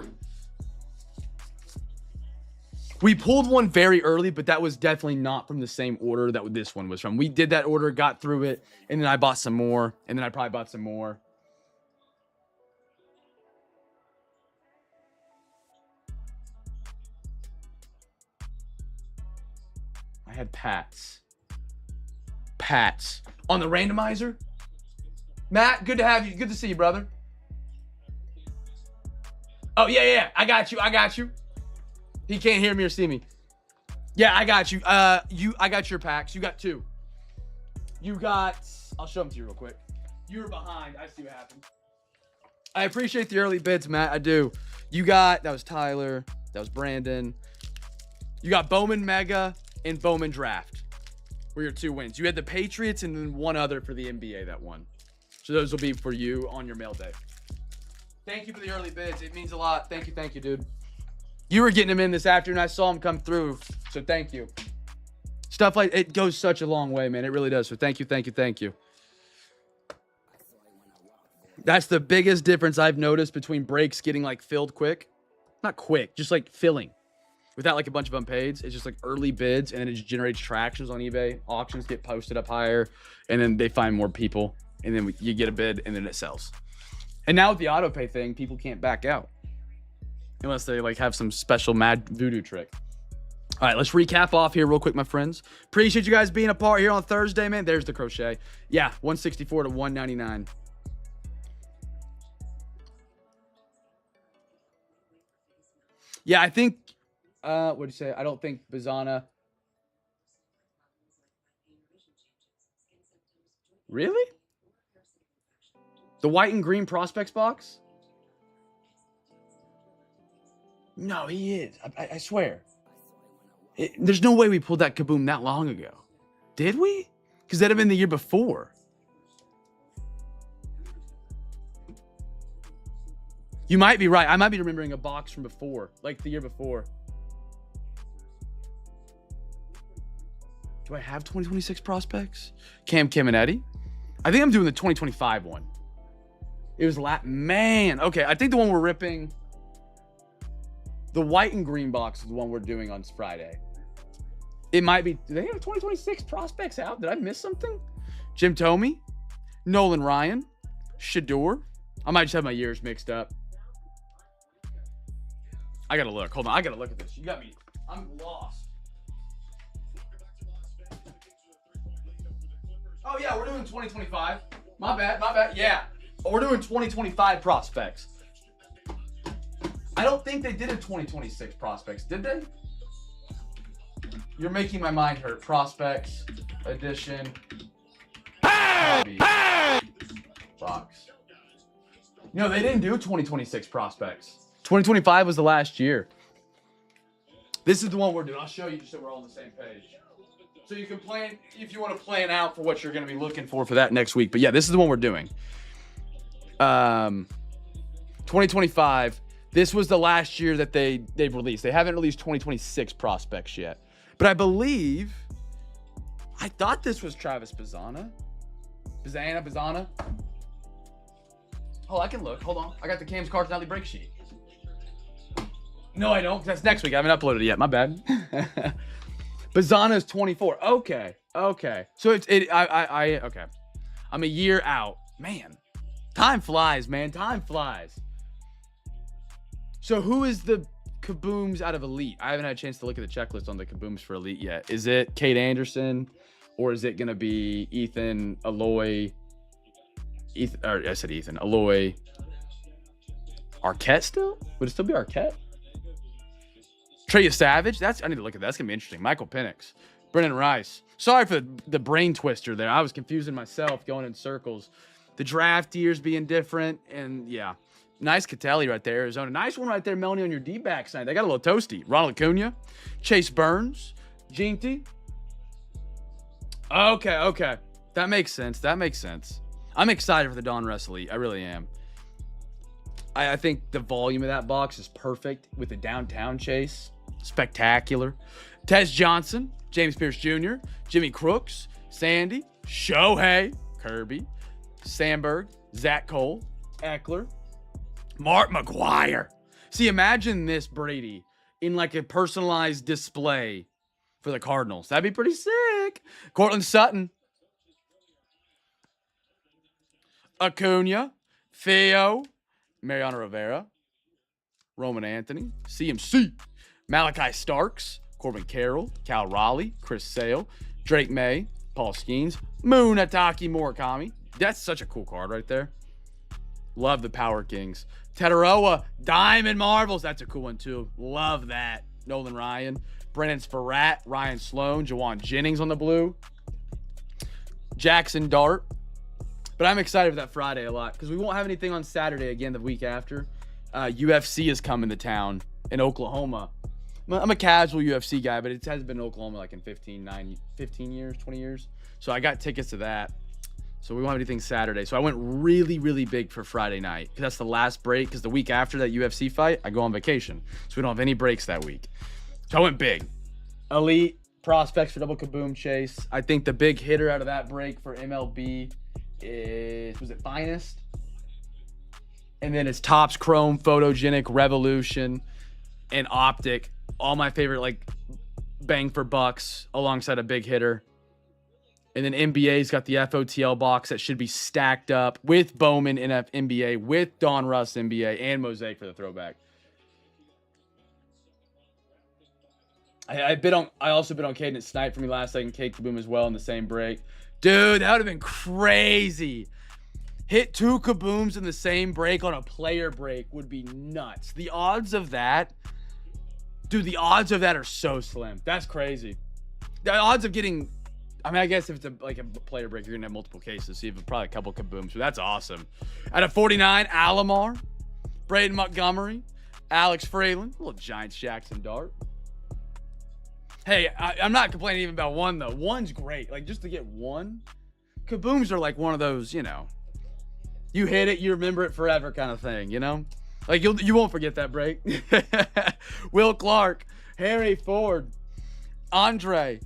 We pulled one very early, but that was definitely not from the same order that this one was from. We did that order, got through it, and then I bought some more, and then I probably bought some more. I had Pats on the randomizer. Matt, good to have you. Good to see you, brother. Oh, yeah. I got you. He can't hear me or see me. Yeah, I got you. I got your packs. You got 2. I'll show them to you real quick. You were behind. I see what happened. I appreciate the early bids, Matt. I do. That was Tyler. That was Brandon. You got Bowman Mega and Bowman Draft were your 2 wins. You had the Patriots and then one other for the NBA that won. So those will be for you on your mail day. Thank you for the early bids. It means a lot. Thank you, dude. You were getting them in this afternoon. I saw them come through. So thank you. Stuff like it goes such a long way, man. It really does. So thank you. That's the biggest difference I've noticed between breaks getting like filled quick. Not quick, just like filling. Without like a bunch of unpaids. It's just like early bids and then it just generates tractions on eBay. Auctions get posted up higher and then they find more people. And then you get a bid and then it sells. And now with the auto pay thing, people can't back out. Unless they like have some special mad voodoo trick. All right, let's recap off here real quick, my friends. Appreciate you guys being a part here on Thursday, man. There's the crochet. Yeah, 164 to 199. Yeah, I think, what do you say? I don't think Bizana. Really? The white and green prospects box? No, he is. I swear. There's no way we pulled that Kaboom that long ago. Did we? Because that'd have been the year before. You might be right. I might be remembering a box from before, like the year before. Do I have 2026 prospects? Cam and Eddie? I think I'm doing the 2025 one. It was man. Okay, I think the one we're ripping, the white and green box is the one we're doing on Friday. It might be. Do they have 2026 prospects out? Did I miss something? Jim Thome, Nolan Ryan, Shador. I might just have my years mixed up. I gotta look. Hold on. I gotta look at this. You got me. I'm lost. Oh yeah, we're doing 2025. My bad. Yeah. We're doing 2025 prospects. I don't think they did a 2026 prospects, did they? You're making my mind hurt. Prospects edition. Hobby. Box. No, they didn't do 2026 prospects. 2025 was the last year. This is the one we're doing. I'll show you just so we're all on the same page. So you can plan, if you want to plan out for what you're going to be looking for that next week. But yeah, this is the one we're doing. 2025. This was the last year that they've released. They haven't released 2026 prospects yet. But I thought this was Travis Bazzana. Bazzana. Oh, I can look. Hold on. I got the Cam's Cards Nightly Break sheet. No, I don't. That's next week. I haven't uploaded it yet. My bad. Bazzana is 24. Okay. So okay. I'm a year out. Man, time flies, man. Time flies. So who is the Kabooms out of Elite? I haven't had a chance to look at the checklist on the Kabooms for Elite yet. Is it Kate Anderson, or is it gonna be Ethan Aloy? Aloy. Arquette still? Would it still be Arquette? Treya Savage? I need to look at that. That's gonna be interesting. Michael Penix. Brennan Rice. Sorry for the brain twister there. I was confusing myself going in circles. The draft years being different, and yeah. Nice Catelli right there, Arizona. Nice one right there, Melanie, on your D-back side. They got a little toasty. Ronald Acuna, Chase Burns, Jinty. Okay. That makes sense. I'm excited for the Donruss Elite. I really am. I think the volume of that box is perfect with the downtown chase. Spectacular. Tez Johnson, James Pierce Jr., Jimmy Crooks, Sandy, Shohei, Kirby, Sandberg, Zach Cole, Eckler, Mark McGuire. See, imagine this, Brady, in like a personalized display for the Cardinals. That'd be pretty sick. Cortland Sutton, Acuna, Theo, Mariano Rivera, Roman Anthony, CMC, Malachi Starks, Corbin Carroll, Cal Raleigh, Chris Sale, Drake May, Paul Skeens, Munataki Murakami. That's such a cool card right there. Love the Power Kings. Tataroa, Diamond Marvels. That's a cool one too. Love that. Nolan Ryan, Brennan Sparrat, Ryan Sloan, Jawan Jennings on the blue, Jackson Dart. But I'm excited for that Friday a lot because we won't have anything on Saturday again the week after. UFC is coming to town in Oklahoma. I'm a casual UFC guy, but it hasn't been in Oklahoma like in 15 years, 20 years. So I got tickets to that. So we won't have anything Saturday. So I went really, really big for Friday night because that's the last break. Because the week after that UFC fight, I go on vacation. So we don't have any breaks that week. So I went big. Elite prospects for double kaboom chase. I think the big hitter out of that break for MLB was it Finest? And then it's Topps Chrome, Photogenic, Revolution, and Optic. All my favorite like bang for bucks alongside a big hitter. And then NBA's got the FOTL box that should be stacked up with Bowman in NBA, with Donruss NBA, and Mosaic for the throwback. I also bid on Caden Snipe for me last night and Kate Kaboom as well in the same break. Dude, that would have been crazy. Hit 2 kabooms in the same break on a player break would be nuts. The odds of that, dude, are so slim. That's crazy. The odds of getting, I mean, I guess if it's a player break, you're going to have multiple cases. So you have probably a couple kabooms. So that's awesome. Out of 49, Alomar, Braden Montgomery, Alex Fralin, little Giants Jackson Dart. Hey, I'm not complaining even about one, though. One's great. Like, just to get one. Kabooms are like one of those, you know, you hit it, you remember it forever kind of thing, you know? Like, you won't forget that break. Will Clark, Harry Ford, Andre,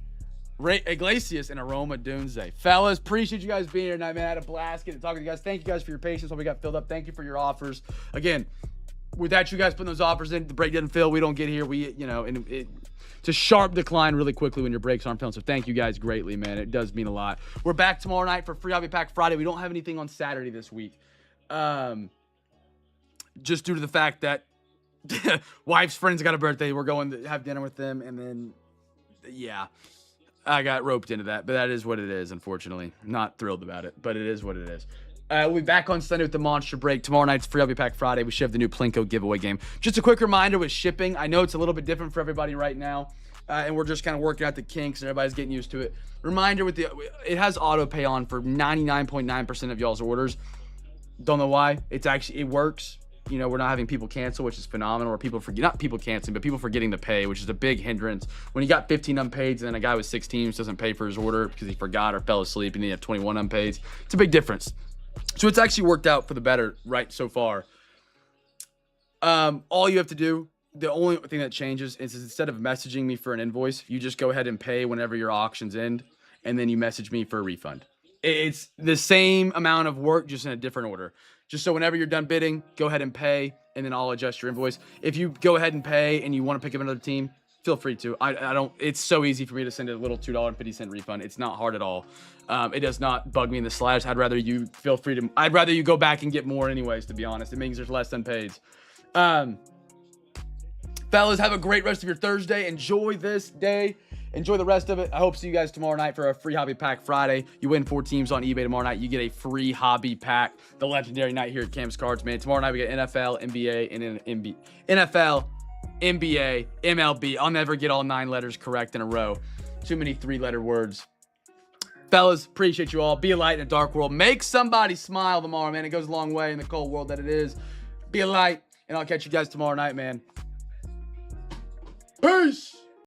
Ray Iglesias and Aroma Dunze. Fellas, appreciate you guys being here tonight, man. I had a blast getting to talk to you guys. Thank you guys for your patience while we got filled up. Thank you for your offers. Again, without you guys putting those offers in, the break doesn't fill. We don't get here. And it's a sharp decline really quickly when your breaks aren't filling. So thank you guys greatly, man. It does mean a lot. We're back tomorrow night for Free Hobby Pack Friday. We don't have anything on Saturday this week. Just due to the fact that wife's friends got a birthday. We're going to have dinner with them. And then, yeah, I got roped into that. But that is what it is, unfortunately. Not thrilled about it, but it is what it is. We'll be back on Sunday with the Monster Break. Tomorrow night's Free Hobby Pack Friday. We should have the new Plinko giveaway game. Just a quick reminder with shipping. I know it's a little bit different for everybody right now. And we're just kind of working out the kinks and everybody's getting used to it. Reminder it has auto pay on for 99.9% of y'all's orders. Don't know why. It works. You know, we're not having people cancel, which is phenomenal, or not people canceling, but people forgetting to pay, which is a big hindrance. When you got 15 unpaids and then a guy with 6 teams doesn't pay for his order because he forgot or fell asleep and then you have 21 unpaids, it's a big difference. So it's actually worked out for the better right so far. All you have to do, the only thing that changes is instead of messaging me for an invoice, you just go ahead and pay whenever your auctions end, and then you message me for a refund. It's the same amount of work, just in a different order. Just so whenever you're done bidding, go ahead and pay, and then I'll adjust your invoice. If you go ahead and pay and you want to pick up another team, feel free to. I don't. It's so easy for me to send a little $2.50 refund. It's not hard at all. It does not bug me in the slightest. I'd rather you go back and get more anyways, to be honest. It means there's less unpaids. Fellas, have a great rest of your Thursday. Enjoy this day. Enjoy the rest of it. I hope to see you guys tomorrow night for a Free Hobby Pack Friday. You win 4 teams on eBay tomorrow night. You get a free hobby pack. The legendary night here at Cam's Cards, man. Tomorrow night we get NFL, NBA, and NFL, NBA, MLB. I'll never get all 9 letters correct in a row. Too many 3-letter words. Fellas, appreciate you all. Be a light in a dark world. Make somebody smile tomorrow, man. It goes a long way in the cold world that it is. Be a light, and I'll catch you guys tomorrow night, man. Peace!